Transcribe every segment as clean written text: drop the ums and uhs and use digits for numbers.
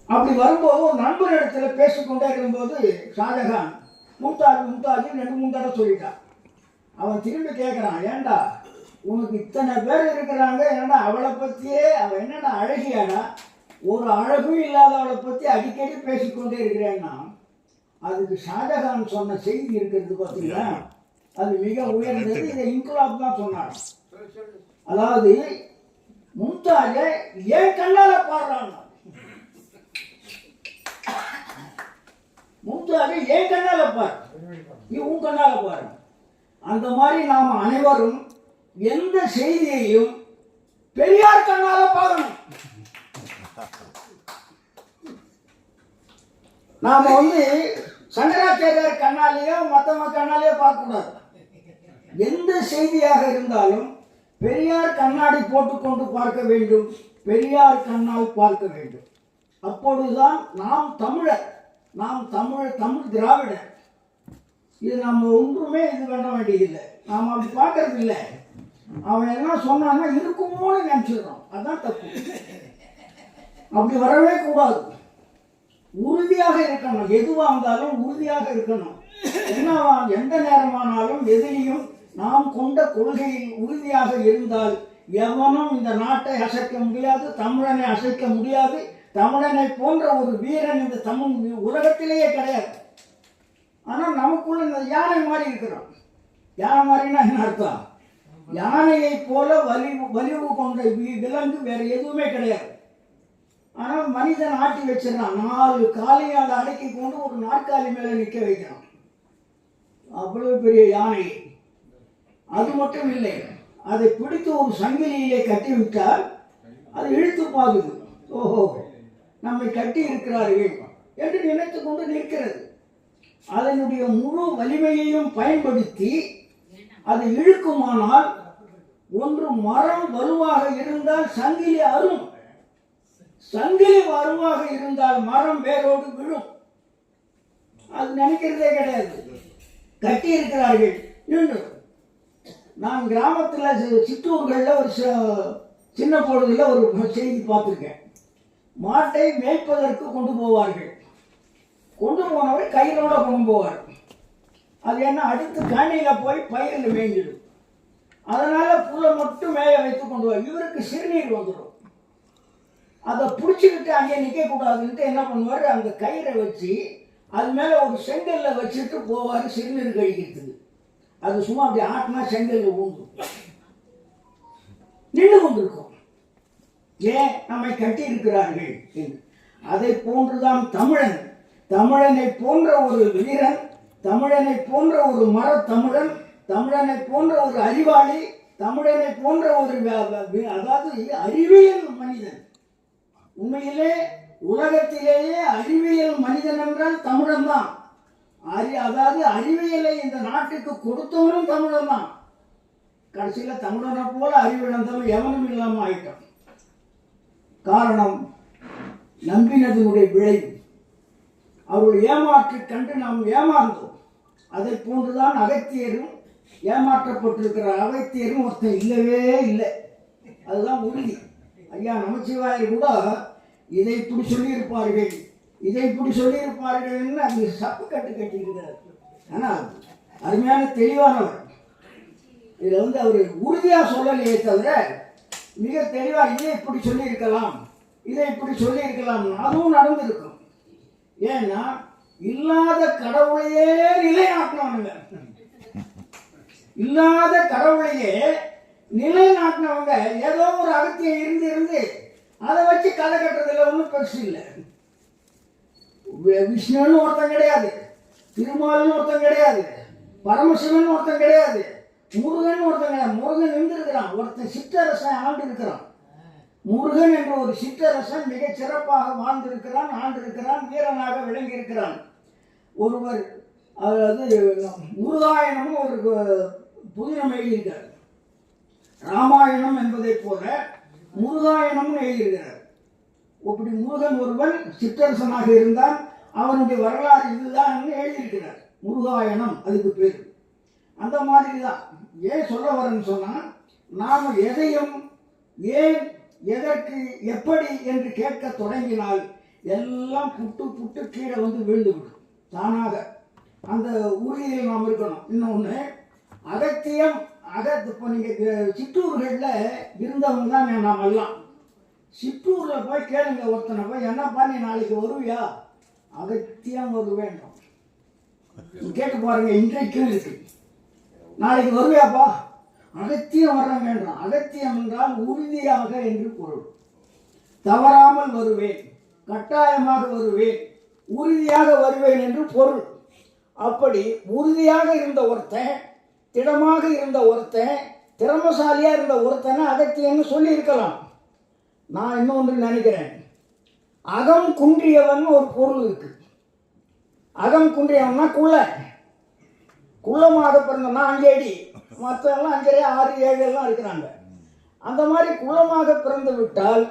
அப்படி வரும்போது ஒரு நண்பரிடத்துல பேசிக்கொண்டே இருக்கும்போது ஷாஜகான் மும்தாஜ் மும்தாஜ் 2-3 தடவை சொல்லிட்டான். அவன் திரும்பி கேட்குறான், ஏண்டா உனக்கு இத்தனை பேர் இருக்கிறாங்க, ஏன்னா அவளை பற்றியே அவள் என்னென்ன அழகியாடா, ஒரு அழகும் இல்லாதவளை பற்றி அடிக்கடி பேசிக்கொண்டே இருக்கிறேன்னா அதுக்கு ஷாஜகான் சொன்ன செய்தி இருக்கிறது பார்த்தீங்களா, அது மிக உயர்ந்தது. இதை இன்குலாப் தான் சொன்னார். அதாவது மும்தாஜ ஏன் கண்ணால பாடுறான், மும்தாஜ ஏன் கண்ணால பாரு, நீ உன் கண்ணால பாரு. அந்த மாதிரி நாம் அனைவரும் எந்த செய்தியையும் பெரியார் கண்ணால பார்க்கணும். நாம சங்கராச்சாரியார் கண்ணாலேயோ மற்றவங்க கண்ணாலேயோ பார்க்கக்கூடாது. எந்த செய்தியாக இருந்தாலும் பெரியார் கண்ணாடி போட்டுக்கொண்டு பார்க்க வேண்டும், பெரியார் கண்ணால் பார்க்க வேண்டும். அப்பொழுதுதான் நாம் தமிழர், நாம் தமிழ் திராவிடர். இது நம்ம ஒன்றுமே இது பண்ண வேண்டியதில்லை, நாம் அப்படி பார்க்கறது இல்லை. அவன் என்ன சொன்னான்னா இருக்குமோன்னு நினைச்சிடுறோம், அதுதான் தப்பு. அப்படி வரவே கூடாது. உறுதியாக இருக்கணும், எதுவாக இருந்தாலும் உறுதியாக இருக்கணும். என்னவா எந்த நேரமானாலும் எதிலையும் நாம் கொண்ட கொள்கையில் உறுதியாக இருந்தால் எவனும் இந்த நாட்டை அசைக்க முடியாது, தமிழனை அசைக்க முடியாது. தமிழனை போன்ற ஒரு வீரன் இந்த தமிழ் உலகத்திலேயே கிடையாது. ஆனால் நமக்குள்ள இந்த யானை மாதிரி இருக்கிறோம். யானை மாதிரின்னா என்ன அர்த்தம்? யானையை போல வலிவு கொண்ட விலங்கு வேற எதுவுமே கிடையாது. ஆனால் மனிதன் ஆட்டி வச்சிடறான், 4 காலையால் அடக்கி கொண்டு ஒரு நாற்காலி மேலே நிற்க வைக்கிறான். அவ்வளவு பெரிய யானை. அது மட்டும் இல்லை, அதை பிடித்து ஒரு சங்கிலியிலே கட்டிவிட்டால் அது இழுத்து பார்க்குது. ஓஹோ, நம்மை கட்டி இருக்கிறார்கள் என்று நினைத்து கொண்டு நிற்கிறது. அதனுடைய முழு வலிமையையும் பயன்படுத்தி அது இழுக்குமானால், ஒன்று மரம் வலுவாக இருந்தால் சங்கிலி அரும், சங்கிலி வலுவாக இருந்தால் மரம் வேரோடு விழும். அது நினைக்கிறதே கிடையாது. கட்டி இருக்கிறார்கள் நின்று. நான் கிராமத்தில் சிற்றூர்களில் ஒரு சின்ன பொழுதுல ஒரு செய்தி பார்த்துருக்கேன். மாட்டை மேய்ப்பதற்கு கொண்டு போவார்கள். கொண்டு போனவர் கையிலோட கொண்டு போவார். அது என்ன, அடுத்து கண்ணியில் போய் பயிரில் மேய்ஞ்சிடும். அதனால புல்லை மட்டும் மேய வைத்து கொண்டு போவார். இவருக்கு சிறுநீர் வந்துடும். அதை பிடிச்சிக்கிட்டு அங்கே நிற்கக்கூடாதுன்ட்டு என்ன பண்ணுவார், அந்த கயிறை வச்சு அது மேலே ஒரு செங்கல்ல வச்சுட்டு போவார் சிறுநீர் கழிக்கிறதுக்கு. அது சும்மா அப்படி ஆட்டினா செங்கல்ல ஊந்தும், நின்று கொண்டிருக்கும். ஏன்? நம்மை கட்டி இருக்கிறார்கள் என்று. அதை போன்றுதான் தமிழன். தமிழனை போன்ற ஒரு வீரன், தமிழனை போன்ற ஒரு மரத்தமிழன், தமிழனை போன்ற ஒரு அறிவாளி, தமிழனை போன்ற ஒரு அதாவது அறிவியல் மனிதன். உண்மையிலே உலகத்திலேயே அறிவியல் மனிதன் என்றால் தமிழன் தான். அதாவது அறிவியலை இந்த நாட்டுக்கு கொடுத்தவனும் தமிழன் தான். கடைசியில் தமிழனை போல அறிவிழந்தவன் எவனும் இல்லாமல் ஆயிட்டான். காரணம் நம்பினதனுடைய விளைவு. அவர்கள் ஏமாற்றி கண்டு நாம் ஏமாந்தோம். அதை போன்றுதான் அகத்தியரும் ஏமாற்றப்பட்டிருக்கிறார். அகத்தியரும் ஒருத்தன் இல்லவே இல்லை, அதுதான் உறுதி. ஐயா நமச்சிவாயர் கூட இதை இப்படி சொல்லியிருப்பார்கள், இதை இப்படி சொல்லியிருப்பார்கள், அது சப்பு கட்டியிருக்கிறார். ஆனால் அருமையான தெளிவானவர். இதில் அவர் உறுதியாக சொல்லலையே தவிர மிக தெளிவாக இதை இப்படி சொல்லியிருக்கலாம், இதை இப்படி சொல்லியிருக்கலாம், அதுவும் நடந்திருக்கும். ஏன்னா இல்லாத கடவுளையே நிலைநாட்டினவங்க, இல்லாத கடவுளையே நிலைநாட்டினவங்க ஏதோ ஒரு அகத்தியம் இருந்து அதை வச்சு கதை கட்டுறதுல ஒன்றும் பெருசு இல்லை. விஷ்ணுன்னு ஒருத்தன் கிடையாது, திருமால்னு ஒருத்தன் கிடையாது, பரமசிவன் ஒருத்தன் கிடையாது, முருகன் ஒருத்தன் கிடையாது. முருகன் இருந்திருக்கிறான், ஒருத்தன் சிற்றரசன் ஆண்டு இருக்கிறான். முருகன் என்ற ஒரு சிற்றரசன் மிக சிறப்பாக வாழ்ந்திருக்கிறான், ஆண்டிருக்கிறான், வீரனாக விளங்கி இருக்கிறான். ஒருவர் அதாவது முருகாயணமும் ஒரு புதினம் எழுதியிருக்கார். ராமாயணம் என்பதை போல முருகாயணமும் எழுதியிருக்கிறார். அப்படி முருகன் ஒருவன் சிற்றரசனாக இருந்தால் அவனுடைய வரலாறு இதுதான் எழுதியிருக்கிறார். முருகாயணம் அதுக்கு பேர். அந்த மாதிரி தான். ஏன் சொல்ல வரேன்னு சொன்னால், நாம் எதையும் ஏன், எதற்கு, எப்படி என்று கேட்க தொடங்கினால் எல்லாம் புட்டு புட்டு கீழே வந்து விழுந்து விடும் தானாக. அந்த உறுதியில் நாம் இருக்கணும். இன்னொன்று அகத்தியம் இப்போ நீங்கள் சிற்றூர்களில் இருந்தவங்க தான் நாம் எல்லாம். சிற்றூரில் போய் கேளுங்க ஒருத்தனை போய், என்னப்பா நீ நாளைக்கு வருவியா? அகத்தியம் வருவேன் கேட்டு பாருங்க. இன்றைக்கும் இருக்கு. நாளைக்கு வருவியாப்பா? அகத்தியம் வர வேண்டாம். அகத்தியம் என்றால் உறுதியாக என்று பொருள். தவறாமல் வருவேன், கட்டாயமாக வருவேன், உறுதியாக வருவேன் என்று பொருள். அப்படி உறுதியாக இருந்த ஒருத்தன், திடமாக இருந்த ஒருத்தன், திறமசாலியா இருந்த ஒருத்தனை அகத்தியன்னு சொல்லி இருக்கலாம். நான் இன்னொன்று நினைக்கிறேன், அகம் குன்றியவன் ஒரு பொருள் இருக்கு. அகம் குன்றியவன்னா குள்ளமாக பிறந்தனா 5 அடி, மற்றெல்லாம் 5 6 7 எல்லாம் இருக்கிறாங்க. அந்த மாதிரி குள்ளமாக பிறந்து விட்டால்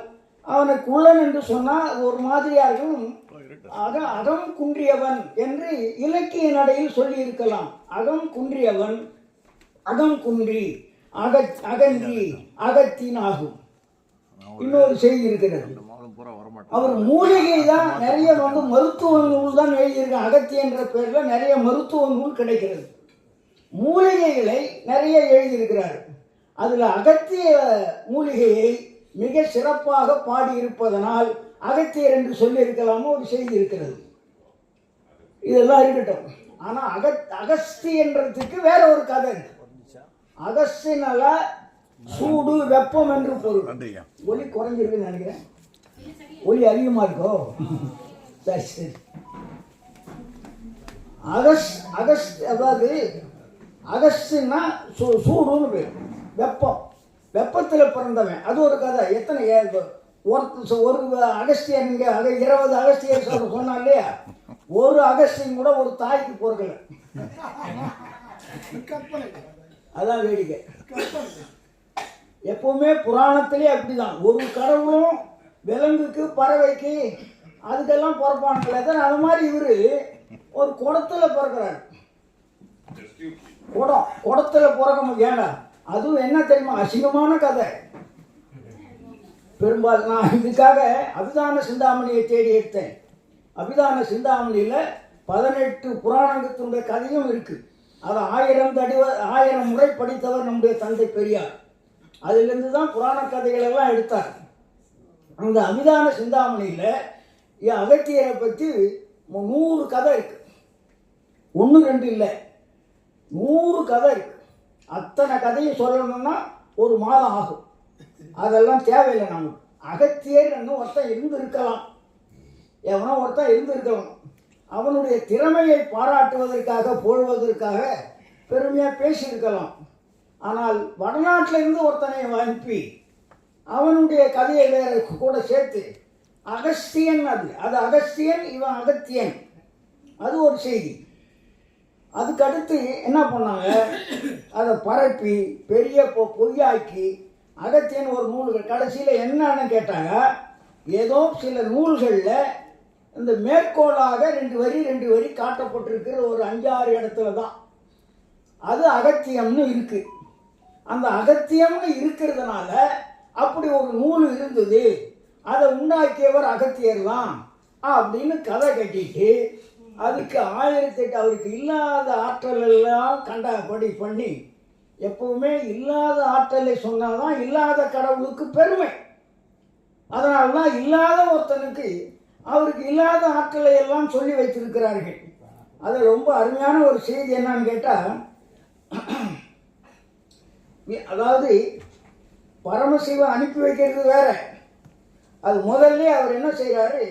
அவனை குள்ளன் என்று சொன்னால் ஒரு மாதிரியா இருக்கும். அகம் குன்றியவன் என்று இலக்கிய நடையில் சொல்லி இருக்கலாம். அகம் குன்றியவன், அகம் குன்றி, அகன்றி, அகத்தின் ஆகும். இன்னொரு செய்தி இருக்கிறது. அவர் மூலிகை தான் நிறைய மருத்துவ நூல் தான் எழுதியிருக்காங்க. அகத்திய என்ற பெயரில் நிறைய மருத்துவ நூல் கிடைக்கிறது. மூலிகைகளை நிறைய எழுதியிருக்கிறார். அதில் அகத்திய மூலிகையை மிக சிறப்பாக பாடியிருப்பதனால் அகத்தியர் என்று சொல்லியிருக்கலாமோ ஒரு செய்தி இருக்கிறது. இதெல்லாம் இருக்கட்டும். ஆனால் அகஸ்தியன்றதுக்கு வேற ஒரு கதை இருக்கு. அகஸ்தியனால சூடு வெப்பம் என்று பொருள். ஒலி குறைஞ்சிருக்குன்னு நினைக்கிறேன். ஒலி அதிகமாக இருக்கோ? சரி சரி. அதாவது அகஸ்டின்னா சூடுன்னு பேர், வெப்பம், வெப்பத்தில் பிறந்தவன். அது ஒரு கதை. எத்தனை ஒரு அகஸ்தியன், இங்கே 20 அகஸ்தியர் சொன்னா இல்லையா, ஒரு அகஸ்டியன் கூட ஒரு தாய்க்கு பொறுக்கல. அதான் வேடிக்கை. எப்பவுமே புராணத்திலே அப்படிதான். ஒரு கடவுளும் விலங்குக்கு, பறவைக்கு, அதுக்கெல்லாம் பிறப்பானுங்களே. அது மாதிரி இவரு ஒரு குடத்துல பிறக்கிறார். குடத்துல பிறக்க ஏடா, அதுவும் என்ன தெரியுமா, அசிங்கமான கதை. பெரும்பாலும் நான் இதுக்காக அபிதான சிந்தாமணியை தேடி எடுத்தேன். அபிதான சிந்தாமணியில் 18 புராணத்தினுடைய கதையும் இருக்கு. அதை 1000 முறை படித்தவர் நம்முடைய தந்தை பெரியார். அதிலிருந்து தான் புராண கதைகள் எல்லாம் எடுத்தார். அந்த அபிதான சிந்தாமணியில் அகத்தியரை பற்றி 100 கதை இருக்கு. 1 2 இல்லை, 100 கதை இருக்கு. அத்தனை கதையும் சொல்லணும்னா ஒரு மாதம் ஆகும். அதெல்லாம் தேவையில்லை. நமக்கு அகத்தியர் ஒருத்தன் இருந்திருக்கலாம், எவனோ ஒருத்தன் இருந்திருக்கலாம். அவனுடைய திறமையை பாராட்டுவதற்காக, போடுவதற்காக பெருமையாக பேசியிருக்கலாம். ஆனால் வடநாட்டில் இருந்து ஒருத்தனை அனுப்பி அவனுடைய கதையை வேற கூட சேர்த்து அகஸ்தியன், அது அகஸ்தியன், இவன் அகத்தியன், அது ஒரு செய்தி. அதுக்கடுத்து என்ன பண்ணாங்க, அதை பரப்பி பெரிய பொய்யாக்கி அகத்தியன் ஒரு நூல்கள். கடைசியில் என்னன்னு கேட்டாங்க, ஏதோ சில நூல்களில் இந்த மேற்கோளாக 2 வரி காட்டப்பட்டிருக்கிற ஒரு 5 6 இடத்துல தான் அது அகத்தியம்னு இருக்கு. அந்த அகத்தியம்னு இருக்கிறதுனால அப்படி ஒரு நூல் இருந்தது, அதை உண்டாக்கியவர் அகத்தியர் தான் அப்படின்னு கதை கட்டிட்டு அதுக்கு 1008 அவருக்கு இல்லாத ஆற்றல் எல்லாம் கண்டபடி பண்ணி, எப்பவுமே இல்லாத ஆற்றலை சொன்னாதான் இல்லாத கடவுளுக்கு பெருமை. அதனால்தான் இல்லாத ஒருத்தனுக்கு அவருக்கு இல்லாத ஆற்றலை எல்லாம் சொல்லி வைத்திருக்கிறார்கள். அது ரொம்ப அருமையான ஒரு செய்தி. என்னன்னு கேட்டால், அதாவது பரமசிவன் அனுப்பி வைக்கிறது வேற. அது முதல்ல அவர் என்ன செய்கிறாரு,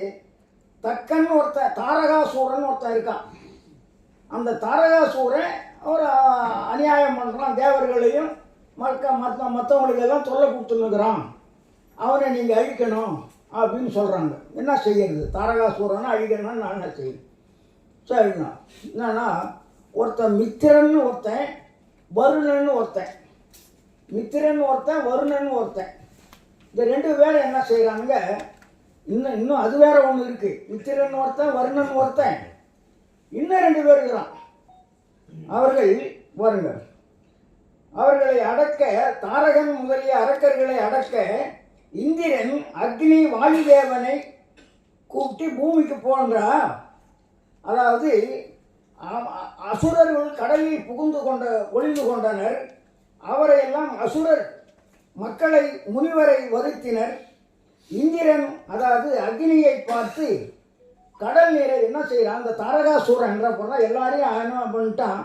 தக்கன் ஒருத்தன், தாரகாசூரன் ஒருத்தன் இருக்கான். அந்த தாரகாசூரன் ஒரு அநியாயம் பண்ணுறான், தேவர்களையும் மற்றவங்களுக்கெல்லாம் தொல்லை கொடுத்துருக்குறான், அவனை நீங்கள் அழிக்கணும் அப்படின்னு சொல்கிறாங்க. என்ன செய்யறது, தாரகாசூரனை அழிக்கணும்னு நான் என்ன செய்யணும்? சரிண்ணா, என்னன்னா ஒருத்தன் மித்திரன்னு ஒருத்தன், வருணன்னு ஒருத்தன். மித்திரன் ஒருத்தன், வருணன்னு ஒருத்தன். இந்த 2 பேரும் என்ன செய்கிறாங்க, இன்னும் அது வேற ஒன்று இருக்கு. மித்திரன் ஒருத்தன், வருணன் ஒருத்தன், இன்னும் 2 பேர் இருக்கிறான். அவர்கள் பாருங்க, அவர்களை அடக்க, தாரகன் முதலிய அரக்கர்களை அடக்க இந்திரன் அக்னி வாயுதேவனை கூப்பிட்டு பூமிக்கு போன்றா, அதாவது அசுரர்கள் கடலில் ஒளிந்து கொண்டனர். அவரையெல்லாம் அசுரர் மக்களை முனிவரை வருத்தினர். இந்திரன் அதாவது அக்னியை பார்த்து கடல் நீரை என்ன செய்கிறான், அந்த தாரகாசூரன் என்ற பொண்ணா எல்லாரையும் என்ன பண்ணிட்டான்,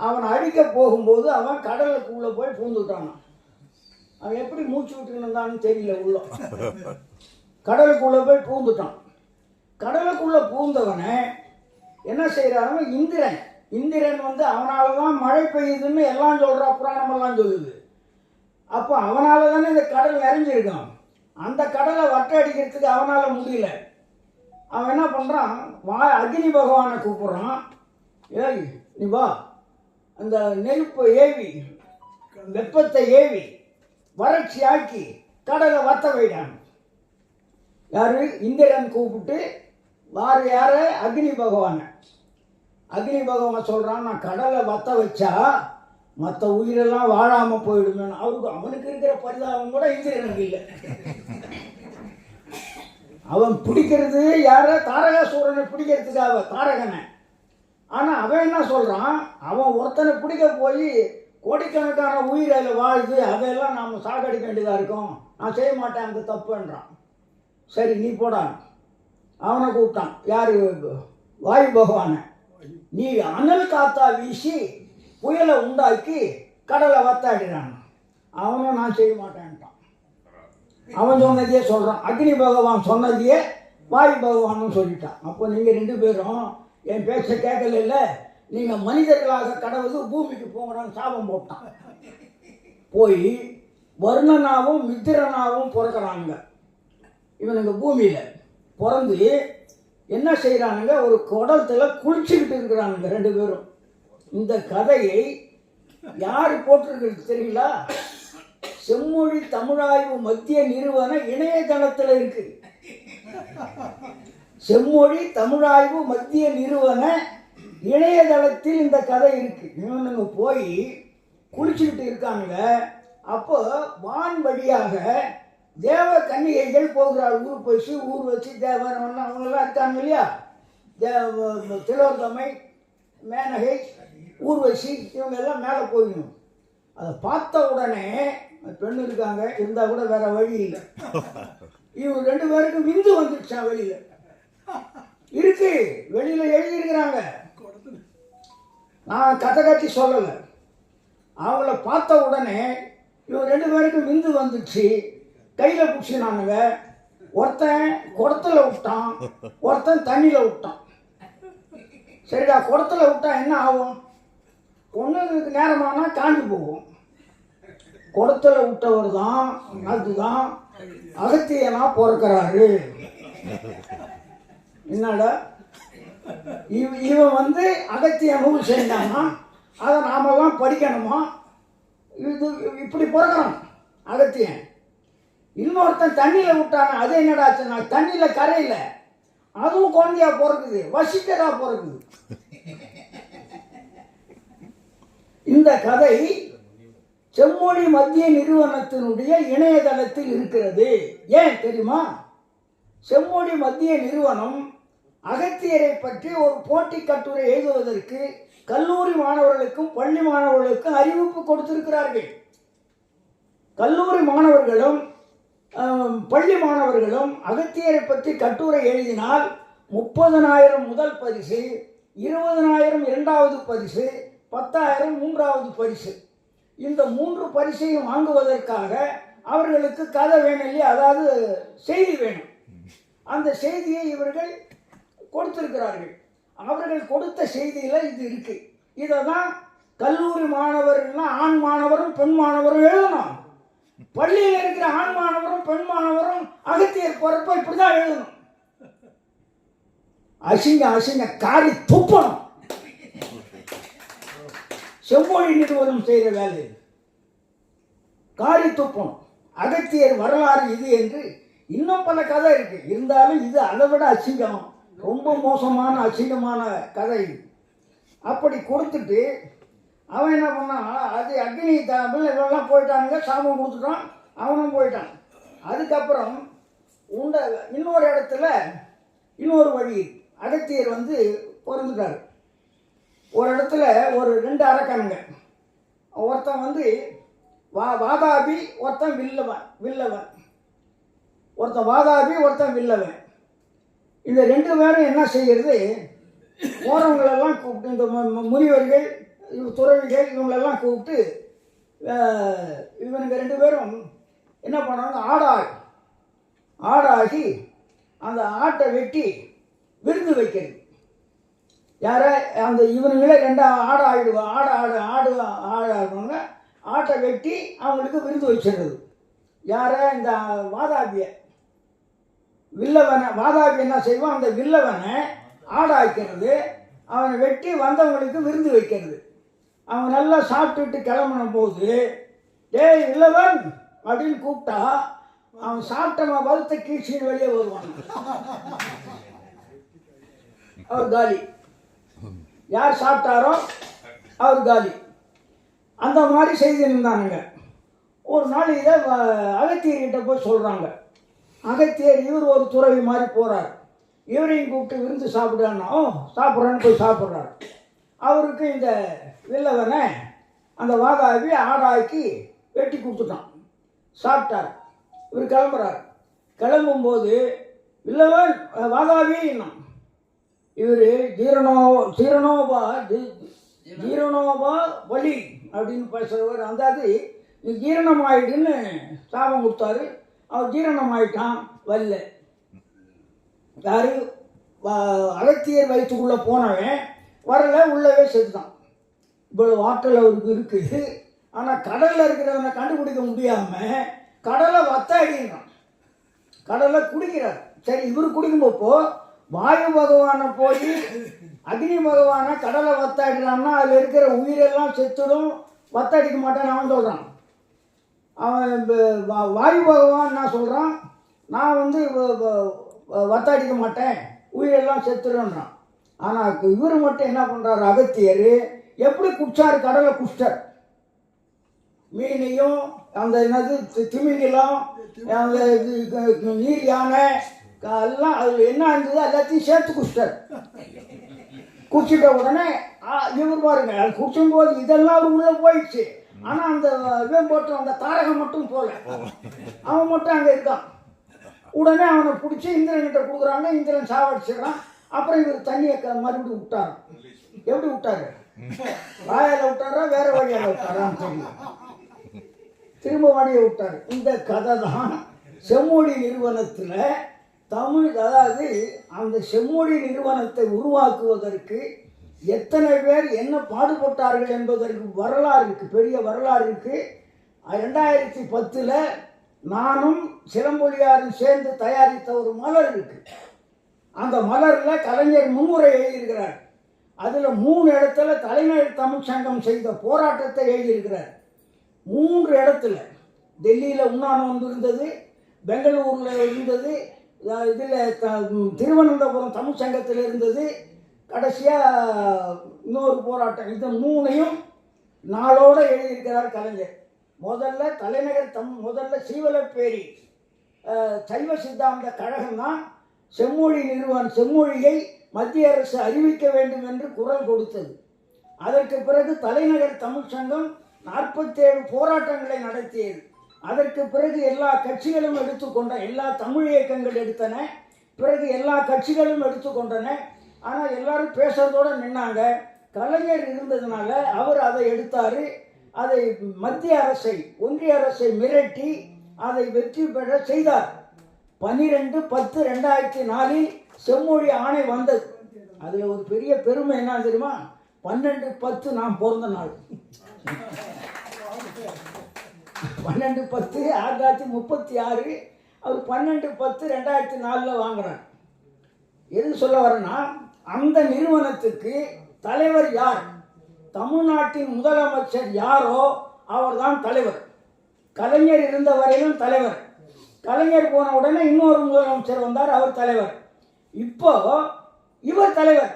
அவனை அழிக்க போகும்போது அவன் கடலுக்குள்ளே போய் பூந்துட்டான். அவன் எப்படி மூச்சு விட்டுக்கிட்டு இருந்தான்னு தெரியல, உள்ள கடலுக்குள்ளே போய் பூந்துட்டான். கடலுக்குள்ளே பூந்தவனை என்ன செய்கிறாங்க, இந்திரன் வந்து அவனால தான் மழை பெய்யுதுன்னு எல்லாம் சொல்கிறா, புராணமெல்லாம் சொல்லுது. அப்போ அவனால தானே இந்த கடல் நிறைஞ்சிருக்கான். அந்த கடலை வட்ட அடிக்கிறதுக்கு அவனால் முடியல. அவன் என்ன பண்ணுறான், அக்னி பகவானை கூப்பிட்றான். ஏய் நீ வா, அந்த நெருப்பை ஏவி வெப்பத்தை ஏவி வறட்சி ஆக்கி கடலை வத்த வைடான். யாரு, இந்திரன் கூப்பிட்டு யார அக்னி பகவானை. அக்னி பகவான் சொல்கிறான், நான் கடலை வத்த வச்சா மற்ற உயிரெல்லாம் வாழாமல் போயிடுமே. அவனுக்கு இருக்கிற பரிதாபம் கூட இந்திரனுக்கு இல்லை. அவன் பிடிக்கிறது யார, தாரகாசூரனை பிடிக்கிறதுக்காக தாரகனை. ஆனால் அவன் என்ன சொல்கிறான், அவன் ஒருத்தனை பிடிக்க போய் கோடிக்கணக்கான உயிர் அதில் வாழுது, அதையெல்லாம் நாம் சாகடிக்க வேண்டியதாக இருக்கும், நான் செய்ய மாட்டேன் அந்த தப்புன்றான். சரி நீ போடான். அவனை கூப்பிட்டான், யார், வாயு பகவானை. நீ அனல் காத்தா வீசி புயலை உண்டாக்கி கடலை வத்தாடினான். அவனும் நான் செய்ய மாட்டேன்ட்டான். அவன் சொன்னதையே சொல்கிறான். அக்னி பகவான் சொன்னதையே வாயு பகவானும் சொல்லிட்டான். அப்போ நீங்கள் 2 பேரும் என் பேச்சை கேட்கல, நீங்கள் மனிதர்களாக கடவுள் பூமிக்கு போங்கடான்னு சாபம் போட்டான். போய் வருணனாவும் மித்திரனாவும் பிறக்கிறானுங்க. இவனுங்க பூமியில் பிறந்து என்ன செய்கிறானுங்க, ஒரு குடத்தில் குளிச்சுக்கிட்டு இருக்கிறானுங்க 2 பேரும். இந்த கதையை யார் போட்டிருக்கிறது தெரியுங்களா? செம்மொழி தமிழாய்வு மத்திய நிறுவன இணையதளத்தில் இருக்கு. செம்மொழி தமிழாய்வு மத்திய நிறுவன இணையதளத்தில் இந்த கதை இருக்கு. இவனுங்க போய் குளிச்சுக்கிட்டு இருக்கானுங்க. அப்போ வான் வழியாக தேவ கன்னிகைகள் போகிறாள். ஊர் வச்சு தேவர் அவங்கெல்லாம் இருக்காங்க இல்லையா, திலோத்தமை, மேனகை, ஊர்வசி, இவங்க எல்லாம் மேலே போயிடணும். அதை பார்த்த உடனே பெண்ணு இருக்காங்க, இருந்தால் கூட வேற வழி இல்லை. இவங்க 2 பேருக்கும் விந்து வந்துடுச்சான். வெளியில் இருக்கு, வெளியில் எழுதியிருக்கிறாங்க. நான் கதை காட்சி சொல்லலை. அவங்கள பார்த்த உடனே இவங்க 2 பேருக்கும் விந்து வந்துடுச்சு. கையில் பிடிச்சினானுங்க. ஒருத்தன் குடத்தில் விட்டான், ஒருத்தன் தண்ணியில் விட்டான். சரிடா, குடத்தில் விட்டா என்ன ஆகும், பொண்ணுக்கு நேரமானால் காஞ்சி போகும். குடத்தில் விட்டவர் தான், அதுதான் அகத்தியனா பிறக்கிறாரு. என்னடா இவன் வந்து அகத்திய நூல் சேர்ந்தானா, அதை நாமெல்லாம் படிக்கணுமா? இது இப்படி பிறக்கிறான் அகத்தியன். இன்னொருத்தன் தண்ணியில் விட்டான, அது என்னடாச்சுன்னா தண்ணியில் கரையில், அதுவும் குழந்தையா பிறக்குது, வசிக்கதா பிறக்குது. இந்த கதை செம்மொழி மத்திய நிறுவனத்தினுடைய இணையதளத்தில் இருக்கிறது. ஏன் தெரியுமா? செம்மொழி மத்திய நிறுவனம் அகத்தியரை பற்றி ஒரு போட்டி கட்டுரை எழுதுவதற்கு கல்லூரி மாணவர்களுக்கும் பள்ளி மாணவர்களுக்கும் அறிவிப்பு கொடுத்திருக்கிறார்கள். கல்லூரி மாணவர்களும் பள்ளி மாணவர்களும் அகத்தியரை பற்றி கட்டுரை எழுதினால் 30,000 முதல் பரிசு, 20,000 இரண்டாவது பரிசு, 10,000 மூன்றாவது பரிசு. இந்த 3 பரிசையும் வாங்குவதற்காக அவர்களுக்கு கதை வேணும் இல்லையா, அதாவது செய்தி வேணும். அந்த செய்தியை இவர்கள் கொடுத்திருக்கிறார்கள். அவர்கள் கொடுத்த செய்தியில் இது இருக்கு. இதை தான் கல்லூரி மாணவர்கள்னா ஆண் மாணவரும் பெண் மாணவரும் எழுதணும். பள்ளியில் இருக்கிற ஆண் மாணவரும் பெண் மாணவரும் அகத்தியர் பிறப்ப இப்படிதான் எழுதணும். அசிங்க காரி துப்பணும். செம்மொழி நிறுவனம் செய்கிற வேலை காரி துப்பணும். அகத்தியர் வரலாறு இது என்று இன்னும் பல கதை இருக்கு. இருந்தாலும் இது அதை விட அசிங்கம், ரொம்ப மோசமான அசிங்கமான கதை. அப்படி கொடுத்துட்டு அவன் என்ன பண்ணான், அது அக்னி இவெல்லாம் போயிட்டானுங்க, சாபம் கொடுத்துட்டான், அவனும் போயிட்டான். அதுக்கப்புறம் இன்னொரு இடத்துல இன்னொரு வழி. அகத்தியர் பிறந்துட்டார். ஒரு இடத்துல ஒரு 2 அரக்கனுங்க. ஒருத்தன் வாதாபி, ஒருத்தன் வில்லவன். ஒருத்தன் வாதாபி, ஒருத்தன் வில்லவன். இந்த 2 பேரும் என்ன செய்கிறது, போகிறவங்களெல்லாம் கூப்பிட்டு, இந்த முனிவர்கள், துறவிகள், இவங்களெல்லாம் கூப்பிட்டு இவனுங்க 2 பேரும் என்ன பண்ணாங்க, ஆடாகி அந்த ஆட்டை வெட்டி விருந்து வைக்கிறது. யார அந்த இவனுங்களே 2 ஆடாடுவாங்க. ஆட்டை வெட்டி அவங்களுக்கு விருந்து வச்சிடுறது. யார இந்த வாதாபிய. வாதாபி என்ன செய்வான், அந்த வில்லவனை ஆடாக்கிறது, அவனை வெட்டி வந்தவங்களுக்கு விருந்து வைக்கிறது. அவன் நல்லா சாப்பிட்டுட்டு கிளம்பின போது, டேய் வில்லவன் அப்படின்னு கூப்பிட்டா அவன் சாப்பிட்டவன் வலுத்த கீழ்ச்சின்னு வெளியே வருவான். அவர் காலி. யார் சாப்பிட்டாரோ அவர் காலி. அந்த மாதிரி செய்திருந்தானுங்க. ஒரு நாள் இதை அகத்தியர்கிட்ட போய் சொல்கிறாங்க. அகத்தியர் இவர் ஒரு துறவி மாதிரி போகிறார். இவரையும் கூப்பிட்டு விருந்து சாப்பிடான்னா சாப்பிட்றான்னு போய் சாப்பிட்றாரு. அவருக்கு இந்த வில்லவனை அந்த வாதாபி ஆடாக்கி வெட்டி கொடுத்துட்டான். சாப்பிட்டார். இவர் கிளம்புறார். கிளம்பும்போது வில்லவன் வாதாபி இன்னும் இவர் ஜீரணோபா வலி அப்படின்னு பேசுகிறவர். அதாவது நீ ஜீரணமாயிடுன்னு சாபம் கொடுத்தாரு. அவர் ஜீரணமாயிட்டான். வரல. யாரு அகத்தியர் வயிற்றுக்குள்ளே போனவன் வரல, உள்ளவே செத்துட்டான். இவ்வளவு ஆற்றல் அவருக்கு இருக்குது. ஆனால் கடலில் இருக்கிறவனை கண்டுபிடிக்க முடியாமல் கடலை வத்தாடினான். கடலை குடிக்கிறார். சரி, இவர் குடிக்கும்போப்போ வாயு பகவானை போய் அக்னி பகவானை கடலை வத்தாடினான்னா அதில் இருக்கிற உயிரெல்லாம் செத்துடும், வத்தாடிக்க மாட்டேன்னு அவன் சொல்கிறான். அவன் வாயு பகவான் என்ன சொல்கிறான், நான் வத்தாடிக்க மாட்டேன், உயிரெல்லாம் செத்துடுன்றான். ஆனால் இவர் மட்டும் என்ன பண்ணுறாரு, அகத்தியர் எப்படி குடிச்சார், கடலை குடிச்சார். மீனையும் அந்த திமிங்கிலம், அந்த நீர் யானை எல்லாம் அதில் என்ன இருந்தது எல்லாத்தையும் சேர்த்து குடிச்சிட்டார். குடிச்சிட்ட உடனே இவர் பாருங்க, அது குடிச்சும் போது இதெல்லாம் உள்ளே போயிடுச்சு. ஆனால் அந்த இவன் போட்டு அந்த தாரகம் மட்டும் போகல, அவன் மட்டும் அங்கே இருக்கான். உடனே அவனை பிடிச்சி இந்திரன்கிட்ட கொடுக்குறாங்க. இந்திரன் சாவடிச்சிடறான். அப்புறம் இவர் தண்ணியை மறுபடியும் விட்டார். எப்படி விட்டாரு, வாயால் விட்டாரா வேற வழியால் விட்டாரான்னு தெரியும். திரும்ப வழியை விட்டார். இந்த கதை தான் செம்மொழி நிறுவனத்தில் தமிழ். அதாவது அந்த செம்மொழி நிறுவனத்தை உருவாக்குவதற்கு எத்தனை பேர் என்ன பாடுபட்டார்கள் என்பதற்கு வரலாறு இருக்குது, பெரிய வரலாறு இருக்குது. 2010 நானும் சிலம்பொலியாரும் சேர்ந்து தயாரித்த ஒரு மலர் இருக்குது. அந்த மலரில் கலைஞர் முன்னுரை எழுதியிருக்கிறார். அதில் 3 இடத்துல தலைநகர் தமிழ் சங்கம் செய்த போராட்டத்தை எழுதியிருக்கிறார். 3 இடத்துல டெல்லியில் உண்ணாநோன்பு இருந்தது, பெங்களூரில் இருந்தது, இதில் திருவனந்தபுரம் தமிழ் சங்கத்தில் இருந்தது, கடைசியாக இன்னொரு போராட்டம். இந்த 3ஐயும் நாளோடு எழுதியிருக்கிறார் கலைஞர். முதல்ல தலைநகர் முதல்ல சீவலப்பேரி சைவ சித்தாந்த கழகம் தான் செம்மொழியை மத்திய அரசு அறிவிக்க வேண்டும் என்று குரல் கொடுத்தது. அதற்கு பிறகு தலைநகர் தமிழ் சங்கம் 47 போராட்டங்களை நடத்தியது. அதற்கு பிறகு எல்லா கட்சிகளும் எடுத்துக்கொண்ட, எல்லா தமிழ் இயக்கங்கள் எடுத்தன. பிறகு எல்லா கட்சிகளும் எடுத்துக்கொண்டன. ஆனால் எல்லாரும் பேசுறதோடு நின்னாங்க. கலைஞர் இருந்ததுனால அவர் அதை எடுத்தார். அதை மத்திய அரசை, ஒன்றிய அரசை மிரட்டி அதை வெற்றி பெற செய்தார். 12/10/2004 செம்மொழி ஆணை வந்தது. அதில் ஒரு பெரிய பெருமை என்ன தெரியுமா, 12/10 நான் பிறந்த நாள். 12/10/1936. அவர் 12/10/2004 வாங்குறார். எது சொல்ல வரேன்னா, அந்த நிறுவனத்துக்கு தலைவர் யார், தமிழ்நாட்டின் முதலமைச்சர் யாரோ அவர்தான் தலைவர். கலைஞர் இருந்த வரையிலும் தலைவர். கலைஞர் போன உடனே இன்னொரு முதலமைச்சர் வந்தார், அவர் தலைவர். இப்போ இவர் தலைவர்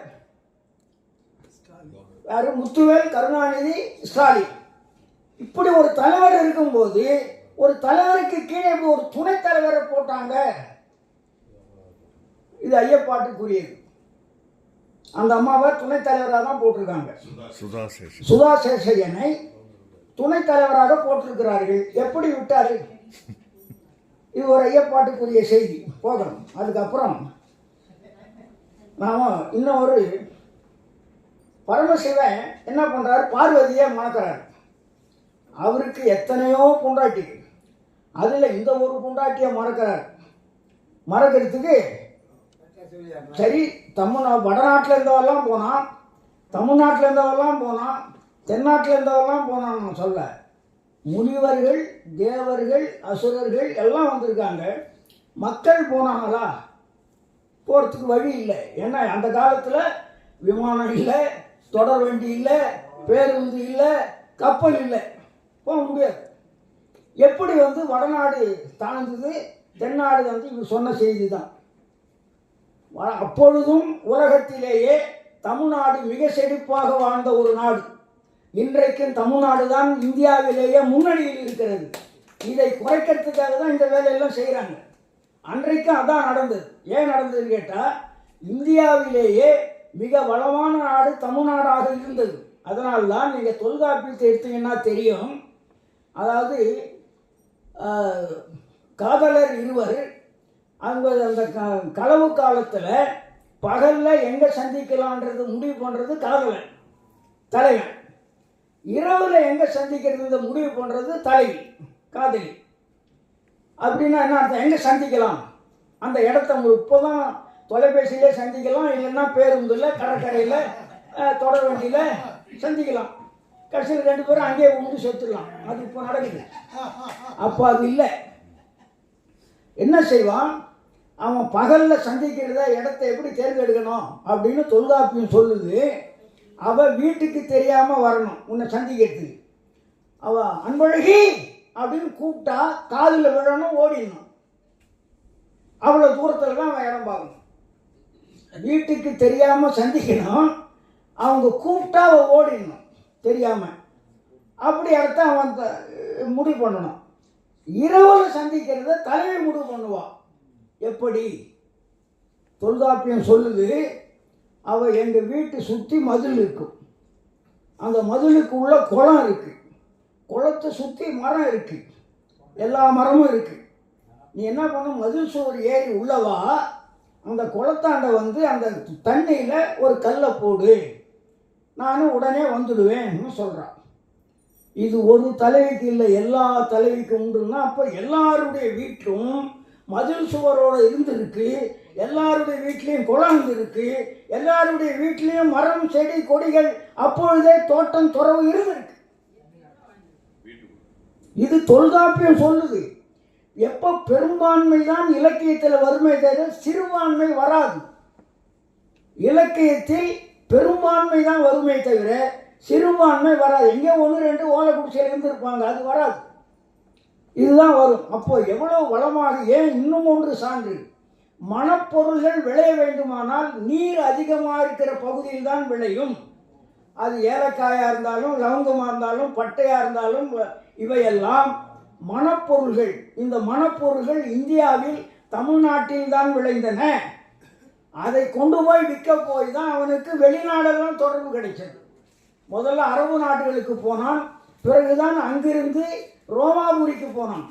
யாரு, முத்துவேல் கருணாநிதி ஸ்டாலின். இப்படி ஒரு தலைவர் இருக்கும்போது ஒரு தலைவருக்கு கீழே ஒரு துணைத் தலைவரை போட்டாங்க. இது ஐயப்பாட்டுக்குரியது. அந்த அம்மாவை துணைத் தலைவராக தான் போட்டிருக்காங்க. சுதா சேஷையனை துணைத் தலைவராக போட்டிருக்கிறார்கள். எப்படி விட்டாரு? இது ஒரு ஐயப்பாட்டுக்குரிய செய்தி. போகணும். அதுக்கப்புறம் நாம் இன்னொரு பரமசிவன் என்ன பண்ணுறாரு? பார்வதியை மணக்கிறார். அவருக்கு எத்தனையோ பொண்டாட்டி, அதில் இந்த ஒரு பொண்டாட்டியை மறக்கிறார். மறக்கிறதுக்கு சரி வடநாட்டில் இருந்தவெல்லாம் போனான், தமிழ்நாட்டில் இருந்தவெல்லாம் போனான், தென்னாட்டில் இருந்தவெல்லாம் போனான்னு சொல்ல, முனிவர்கள், தேவர்கள், அசுரர்கள் எல்லாம் வந்திருக்காங்க. மக்கள் போனாங்களா? போகிறதுக்கு வழி இல்லை. ஏன்னா அந்த காலத்தில் விமானம் இல்லை, தொடர் வண்டி இல்லை, பேருந்து இல்லை, கப்பல் இல்லை, போக முடியாது. எப்படி வடநாடு தாழ்ந்தது, தென்னாடு இவர் சொன்ன செய்தி தான். அப்பொழுதும் உலகத்திலேயே தமிழ்நாடு மிக செழிப்பாக வாழ்ந்த ஒரு நாடு. இன்றைக்கும் தமிழ்நாடு தான் இந்தியாவிலேயே முன்னணியில் இருக்கிறது. இதை குறைக்கிறதுக்காக தான் இந்த வேலையெல்லாம் செய்கிறாங்க. அன்றைக்கும் அதான் நடந்தது. ஏன் நடந்ததுன்னு கேட்டால், இந்தியாவிலேயே மிக வளமான நாடு தமிழ்நாடாக இருந்தது. அதனால்தான் நீங்கள் தொல்காப்பியத்தை எடுத்தீங்கன்னா தெரியும். அதாவது காதலர் இருவர் அந்த களவு காலத்தில் பகலில் எங்கே சந்திக்கலான்றது முடிவு பண்ணுறது காதலன் தலைவன், இரவில் எங்கே சந்திக்கிறது முடிவு பண்ணுறது தலைவி காதலி. அப்படின்னா என்ன அர்த்தம்? எங்கே சந்திக்கலாம் அந்த இடத்த இப்போ தான் தொலைபேசியிலே சந்திக்கலாம், இல்லைன்னா பேருந்தில், கடற்கரையில், தொடர் வண்டியில் சந்திக்கலாம். கடைசியில் 2 பேரும் அங்கேயே உண்டு செத்துடலாம். அது இப்போ நடக்குது. அப்போ அது இல்லை. என்ன செய்வான் அவன்? பகலில் சந்திக்கிறத இடத்த எப்படி தேர்ந்தெடுக்கணும் அப்படின்னு தொல்காப்பியம் சொல்லுது. அவள் வீட்டுக்கு தெரியாமல் வரணும் உன்னை சந்திக்கிறதுக்கு. அவள் அன்பழகி அப்படின்னு கூப்பிட்டா காதில் விழணும், ஓடிடணும். அவ்வளோ தூரத்தில் தான் அவன் இடம் பார்க்கணும். வீட்டுக்கு தெரியாமல் சந்திக்கணும். அவங்க கூப்பிட்டா அவள் ஓடிடணும் தெரியாமல். அப்படி இடத்த அவன் முடிவு பண்ணணும். இரவில் சந்திக்கிறத தலைமை முடிவு பண்ணுவான். எப்படி? தொல்காப்பியம் சொல்லுது, அவள் எங்கள் வீட்டை சுற்றி மதில் இருக்கும், அந்த மதிலுக்கு உள்ள குளம் இருக்குது, குளத்தை சுற்றி மரம் இருக்குது, எல்லா மரமும் இருக்குது. நீ என்ன பண்ணும்? மதில் சுவர் ஏறி உள்ளவா அந்த குளத்தாண்ட அந்த தண்ணியில் ஒரு கல்லை போடு, நானும் உடனே வந்துடுவேன்னு சொல்கிறான். இது ஒரு தலைவிக்கு இல்லை, எல்லா தலைவிக்கும் உண்டுன்னா அப்போ எல்லாருடைய வீட்டிலும் மதில் சுவரோடு இருந்திருக்கு, எல்லாருடைய வீட்லேயும் குளம் இருந்திருக்கு, எல்லாருடைய வீட்லேயும் மரம், செடி, கொடிகள், அப்பொழுதே தோட்டம், துறவு இருந்திருக்கு. இது தொல்காப்பியம் சொல்லுது. எப்போ பெரும்பான்மை தான் இலக்கியத்தில் வறுமை தவிர சிறுபான்மை வராது. இலக்கியத்தில் பெரும்பான்மை தான் வறுமை தவிர சிறுபான்மை வராது. எங்கே 1-2 ஓலை குடிசையில் இருந்திருப்பாங்க, அது வராது. இதுதான் வரும். அப்போ எவ்வளோ வளமாக. ஏன் இன்னும் ஒன்று சான்று, மணப்பொருள்கள் விளைய வேண்டுமானால் நீர் அதிகமாக இருக்கிற பகுதியில் தான் விளையும். அது ஏலக்காயாக இருந்தாலும், லவங்கமாக இருந்தாலும், பட்டையாக இருந்தாலும், இவையெல்லாம் மணப்பொருள்கள். இந்த மணப்பொருள்கள் இந்தியாவில் தமிழ்நாட்டில் தான் விளைந்தன. அதை கொண்டு போய் விற்க போய் தான் அவனுக்கு வெளிநாடெல்லாம் தொடர்பு கிடைச்சது. முதல்ல அரபு நாடுகளுக்கு போனான், பிறகுதான் அங்கிருந்து ரோமாபுரிக்கு போனான்.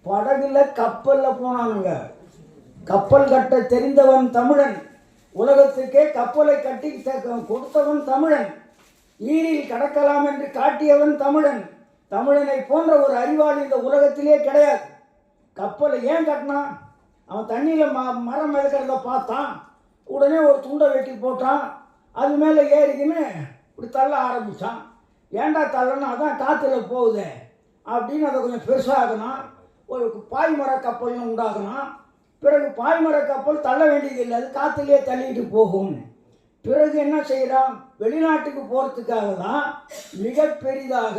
படகுல கப்பலில் போனானுங்க. கப்பல் கட்ட தெரிந்தவன் தமிழன், உலகத்துக்கே கப்பலை கட்டி கொடுத்தவன் தமிழன், நீரில் கடக்கலாம் என்று காட்டியவன் தமிழன். தமிழனை போன்ற ஒரு அறிவாளி இந்த உலகத்திலே கிடையாது. கப்பலை ஏன் கட்டினான்? அவன் தண்ணியில் மரம் மிதக்கிறத பார்த்தான், உடனே ஒரு துண்டை வெட்டி போட்டான், அது மேலே ஏறிக்கின்னு இப்படி தள்ள ஆரம்பித்தான். ஏண்டா தள்ளனா? அதான் காற்றுல போகுது அப்படின்னு அதை கொஞ்சம் பெருசாகணும். ஒரு பாய்மர கப்பல்னு உண்டாகணும். பிறகு பாய்மர கப்பல் தள்ள வேண்டியதில்லை, அது காற்றுலேயே தள்ளிட்டு போகும். பிறகு என்ன செய்கிறான்? வெளிநாட்டுக்கு போகிறதுக்காக தான் மிக பெரிதாக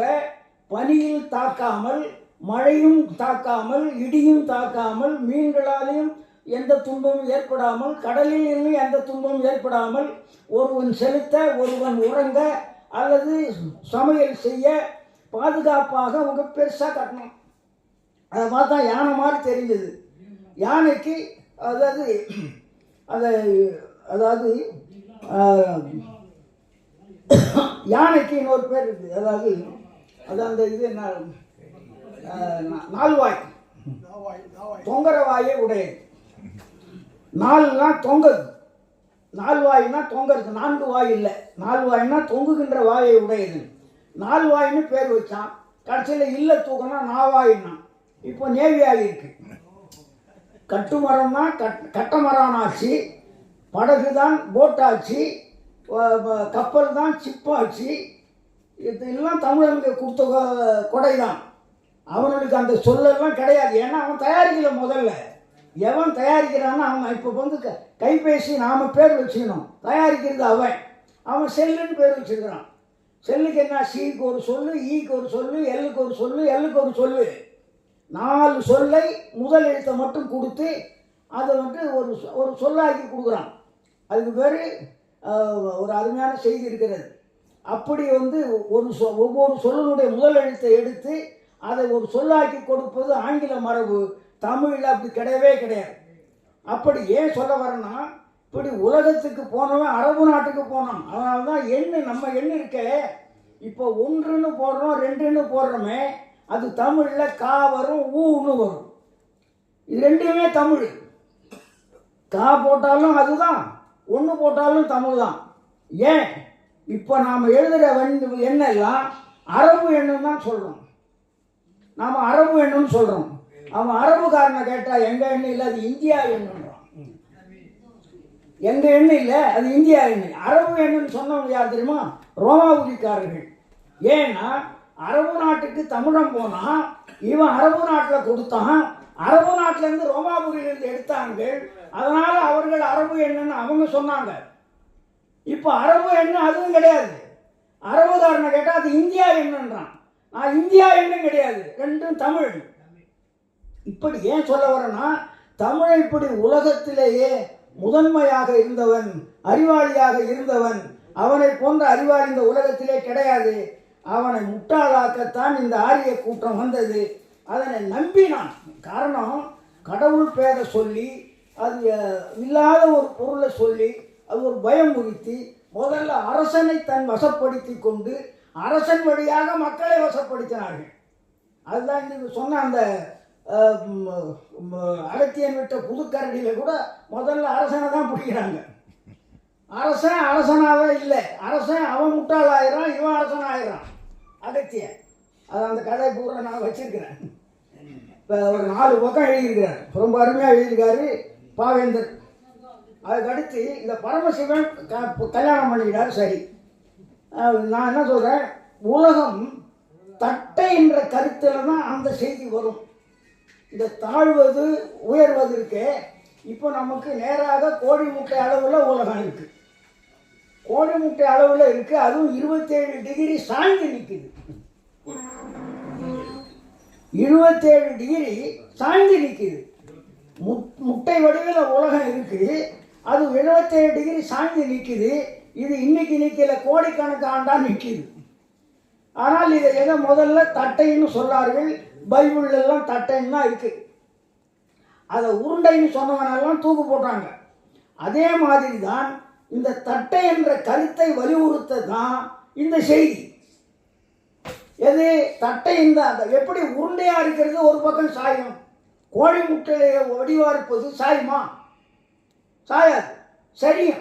பனியில் தாக்காமல், மழையும் தாக்காமல், இடியும் தாக்காமல், மீன்களாலையும் எந்த துன்பமும் ஏற்படாமல், கடலிலும் எந்த துன்பமும் ஏற்படாமல், ஒருவன் செலுத்த, ஒருவன் உறங்க அல்லது சமையல் செய்ய பாதுகாப்பாக அவங்க பெருசாக கட்டணும். அதை பார்த்தா யானை மாதிரி தெரிஞ்சது. யானைக்கு அதாவது அதை அதாவது ஆஹ், யானைக்கு இன்னொரு பேர் இருக்குது. அதாவது அது அந்த இது என்ன நால்வாய், தொங்கர வாயே உடையது. நாலுனா தொங்குது, நால்வாய்னா தொங்குறது, 4 வாய் இல்லை, 4 வாய்னா தொங்குகின்ற வாயை உடையது. 4 வாயின்னு பேர் வச்சான். கடைசியில் இல்லை தூக்கம்னா நாவாயின்னா. இப்போ நேவியாக இருக்கு. கட்டுமரம்னா கட்டமரம் ஆச்சு, படகு தான் போட்டாச்சு, கப்பல் தான் சிப்பாச்சு. இதெல்லாம் தமிழனுக்கு கொடுத்த கொடை தான். அவனுக்கு அந்த சொல்லெல்லாம் கிடையாது. ஏன்னா அவன் தயாரிக்கல. முதல்ல எவன் தயாரிக்கிறான்னா அவன். இப்போ வந்து கைபேசி நாம் பேர் வச்சுக்கணும், தயாரிக்கிறது அவன் செல்லுன்னு பேர் வச்சுருக்கிறான். செல்லுக்கு என்ன, சிக்கு ஒரு சொல்லு, ஈக்கு ஒரு சொல்லு, எல்லுக்கு ஒரு சொல்லு, எல்லுக்கு ஒரு சொல்லு. 4 சொல்லை முதல் எழுத்தை மட்டும் கொடுத்து அதை வந்து ஒரு சொல்லாக்கி கொடுக்குறான். அதுக்கு பேர் ஒரு அருமையான செய்தி இருக்கிறது. அப்படி வந்து ஒவ்வொரு சொல்லினுடைய முதல் எழுத்தை எடுத்து அதை ஒரு சொல்லாக்கி கொடுப்பது ஆங்கில மரபு. தமிழில் அப்படி கிடையவே கிடையாது. அப்படி ஏன் சொல்ல வரேன்னா, இப்படி உலகத்துக்கு போனவன் அரபு நாட்டுக்கு போனான். அதனால தான் நம்ம எண்ணு இருக்க, இப்போ 1ன்னு போடுறோம், 2ன்னு போடுறோமே, அது தமிழில் கா வரும், ஊன்னு வரும். இது ரெண்டுமே தமிழ். கா போட்டாலும் அதுதான், 1 போட்டாலும் தமிழ் தான். ஏன் இப்போ நாம் எழுதுகிற எண்ணெல்லாம் அரபு எண்ணுன்னு தான் சொல்கிறோம். நாம் அரபு எண்ணுன்னு சொல்கிறோம். அவன் அரபுக்காரனை கேட்டால் எங்கள் எண்ணு இல்லை, அது இந்தியா எண்ணுன்றான். எங்கள் எண்ணு இல்லை, அது இந்தியா எண்ணு. அரபு எண்ணுன்னு சொன்னவங்க யார் தெரியுமா? ரோமாபுரிக்காரர்கள். ஏன்னா அரபு நாட்டுக்கு தமிழன் போனால் இவன் அரபு நாட்டில் கொடுத்தான். அரபு நாட்டிலேருந்து ரோமாபுரியிலேருந்து எடுத்தாங்க. அதனால் அவர்கள் அரபு எண்ணுன்னு அவங்க சொன்னாங்க. இப்போ அரபு எண்ணு அதுவும் கிடையாது. அரபுக்காரனை கேட்டால் அது இந்தியா எண்ணுன்றான். நான் இந்தியா எண்ணும் கிடையாது, ரெண்டும் தமிழ். இப்படி ஏன் சொல்ல வரேன்னா, தமிழை இப்படி உலகத்திலேயே முதன்மையாக இருந்தவன், அறிவாளியாக இருந்தவன், அவனை போன்ற அறிவாளி இந்த உலகத்திலே கிடையாது. அவனை முட்டாளாக்கத்தான் இந்த ஆரிய கூட்டம் வந்தது. அதனை நம்பினான். காரணம், கடவுள் பேரை சொல்லி, அது இல்லாத ஒரு பொருளை சொல்லி, அது ஒரு பயம் உறுத்தி, முதல்ல அரசனை தன் வசப்படுத்தி கொண்டு அரசன் வழியாக மக்களை வசப்படுத்தினார்கள். அதுதான் இந்த சொன்ன அந்த அகத்தியன் விட்ட புதுக்கரடியில் கூட முதல்ல அரசனை தான் பிடிக்கிறாங்க. அரசனாகவே இல்லை, அரசன் அவன் முட்டாள் ஆயிரான், இவன் அரசன் ஆயிரான். அகத்தியன் அது அந்த கதை பூரா நான் வச்சிருக்கிறேன். இப்போ ஒரு 4 பக்கம் எழுதியிருக்கிறார், ரொம்ப அருமையாக எழுதியிருக்காரு பாவேந்தர். அதுக்கடுத்து இந்த பரமசிவன் கல்யாணம் பண்ணிக்கிறார். சரி, நான் என்ன சொல்கிறேன், உலகம் தட்டை என்ற கருத்தில் தான் அந்த செய்தி வரும். இந்த தாழ்வது உயர்வது இருக்கு. இப்போ நமக்கு நேராக கோழி முட்டை அளவில் உலகம் இருக்குது. கோழி முட்டை அளவில் இருக்குது, அதுவும் 27 டிகிரி சாய்ந்து நிற்குது. 27 டிகிரி சாய்ந்து நிற்குது. முட்டை வடிவில் உலகம் இருக்குது, அது 77 டிகிரி சாய்ந்து நிற்குது. இது இன்னைக்கு நிற்கல, கோடிக்கணக்காண்டா நிற்கிது. ஆனால் இதை எதை முதல்ல தட்டைன்னு சொல்லார்கள். பைபிள்லாம் தட்டைன்னு தான் இருக்குது. அதை உருண்டைன்னு சொன்னவனெல்லாம் தூக்கு போட்டாங்க. அதே மாதிரி தான் இந்த தட்டை என்ற கருத்தை வலியுறுத்த தான் இந்த செய்தி. எது தட்டை? இந்த எப்படி உருண்டையாக இருக்கிறது ஒரு பக்கம் சாயம். கோழி முட்டையை வடிவாக இருப்பது சாயுமா? சாயாது. சரியா?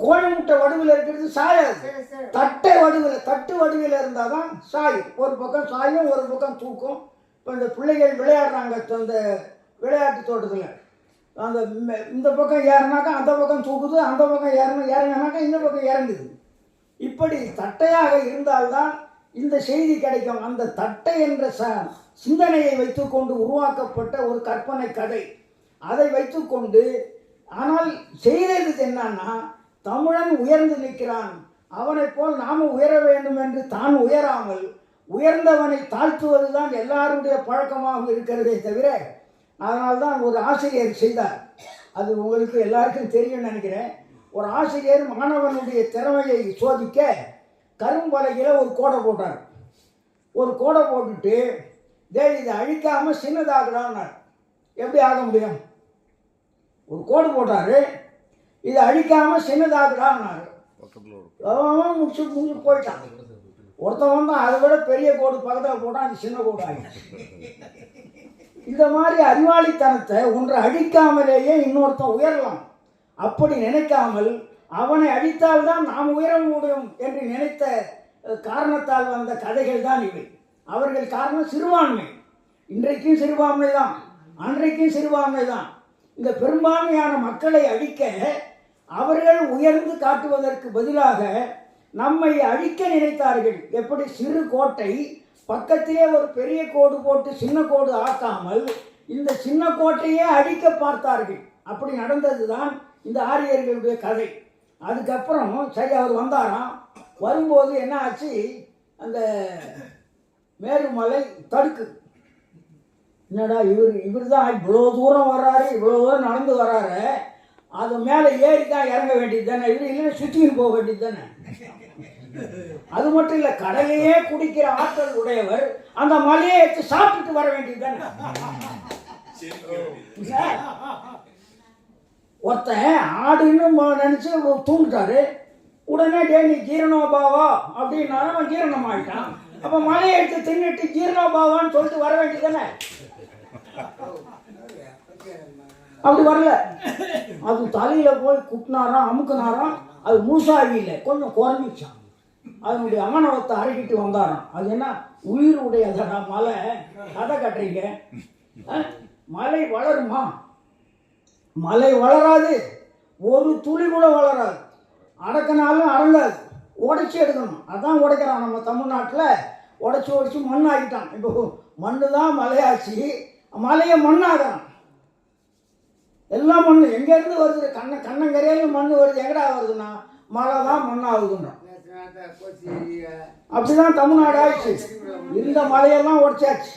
கோழி முட்டை வடிவில் இருக்கிறது சாயாது. தட்டை வடிவில், தட்டு வடிவில் இருந்தால் தான் சாயும். ஒரு பக்கம் சாயும், ஒரு பக்கம் தூக்கும். இப்போ இந்த பிள்ளைகள் விளையாடுறாங்க அந்த விளையாட்டு தோட்டத்தில், அந்த இந்த பக்கம் ஏறினாக்கா அந்த பக்கம் தூக்குது, அந்த பக்கம் இறங்கினாக்கா இந்த பக்கம் இறங்குது. இப்படி தட்டையாக இருந்தால்தான் இந்த செய்தி கிடைக்கும். அந்த தட்டை என்ற சிந்தனையை வைத்துக்கொண்டு உருவாக்கப்பட்ட ஒரு கற்பனை கதை. அதை வைத்துக்கொண்டு, ஆனால் செய்தது என்னன்னா, தமிழன் உயர்ந்து நிற்கிறான், அவனை போல் நாமும் உயர வேண்டும் என்று தான் உயராமல் உயர்ந்தவனை தாழ்த்துவது தான் எல்லாருடைய பழக்கமாக இருக்கிறதே தவிர. அதனால்தான் ஒரு ஆசிரியர் செய்தார். அது உங்களுக்கு எல்லாருக்கும் தெரியும்னு நினைக்கிறேன். ஒரு ஆசிரியர் மாணவனுடைய திறமையை சோதிக்க கரும்பலகையில் ஒரு கோடை போட்டார். ஒரு கோடை போட்டுட்டு, இதை அழிக்காமல் சின்னதாகலான்னார். எப்படி ஆக முடியும்? ஒரு கோடு போட்டாரு, இதை அழிக்காம சின்னதாக்குறான்னாரு. அவன் முடிச்சு போயிட்டான். ஒருத்தவன் தான் அதை விட பெரிய கோடு பக்கத்தில் போட்டான், அது சின்ன கோடு ஆகிடுச்சு. இந்த மாதிரி அறிவாளித்தனத்தை ஒன்றை அழிக்காமலேயே இன்னொருத்தன் உயரலாம். அப்படி நினைக்காமல் அவனை அடித்தால்தான் நாம் உயர முடியும் என்று நினைத்த காரணத்தால் வந்த கதைகள் தான் இவை. அவர்கள் காரணம் சிறுபான்மை. இன்றைக்கும் சிறுபான்மை தான், அன்றைக்கும் சிறுபான்மை தான். இந்த பெரும்பான்மையான மக்களை அழிக்க அவர்கள் உயர்ந்து காட்டுவதற்கு பதிலாக நம்மை அழிக்க நினைத்தார்கள். எப்படி சிறு கோட்டை பக்கத்திலே ஒரு பெரிய கோடு போட்டு சின்ன கோடு ஆக்காமல் இந்த சின்ன கோட்டையே அழிக்க பார்த்தார்கள். அப்படி நடந்தது தான் இந்த ஆரியர்களுடைய கதை. அதுக்கப்புறம் சரி அவர் வந்தாராம். வரும்போது என்ன ஆச்சு, அந்த மேருமலை தடுக்கு. என்னடா இவர் தான் இவ்வளோ தூரம் வர்றாரு, இவ்வளோ தூரம் நடந்து வர்றாரு, அது மேலே ஏறி தான் இறங்க வேண்டியது தானே, இவர் இல்லைன்னா சுற்றின்னு போக வேண்டியது தானே. அது மட்டும் இல்லை, கடலையே குடிக்கிற ஆற்றல் உடையவர் அந்த மலையை எடுத்து சாப்பிட்டுட்டு வர வேண்டியது தானே. ஒருத்தன் ஆடுன்னு நினச்சி தூண்டுட்டாரு, உடனே டே நீ ஜீரணோபாவா அப்படின்னாலும் அவன் ஜீரணம் ஆகிட்டான். அப்போ மலையை எடுத்து தின்னுட்டு ஜீரணோபாவான்னு சொல்லிட்டு வர வேண்டியது தானே. அப்படி வரல, அது தலையில் போய் குட்டினாராம், அமுக்குனாராம். அது மூசாகி இல்லை, கொஞ்சம் குறைஞ்சிச்சான். அதனுடைய ஆணவத்தை அரைக்கிட்டு வந்தாராம். அது என்ன உயிர் உடையதடா மலை, கதை கட்டுறீங்க. மலை வளருமா? மலை வளராது, ஒரு துளி கூட வளராது. அடக்கினாலும் அடங்காது, உடைச்சி எடுக்கணும். அதான் உடைக்கிறான். நம்ம தமிழ்நாட்டில் உடைச்சி மண் ஆகிட்டான். இப்போ மண்ணு தான் மலையாச்சு, மலையை மண்ணாகிறான். எல்லாம் மண் எங்கேருந்து வருது? கண்ணங்கரையிலும் மண் வருது. எங்கடா வருதுன்னா மழை தான் மண்ணாகுதுன்றான். அப்படிதான் தமிழ்நாடு ஆயிடுச்சு. இந்த மலையெல்லாம் உடைச்சாச்சு,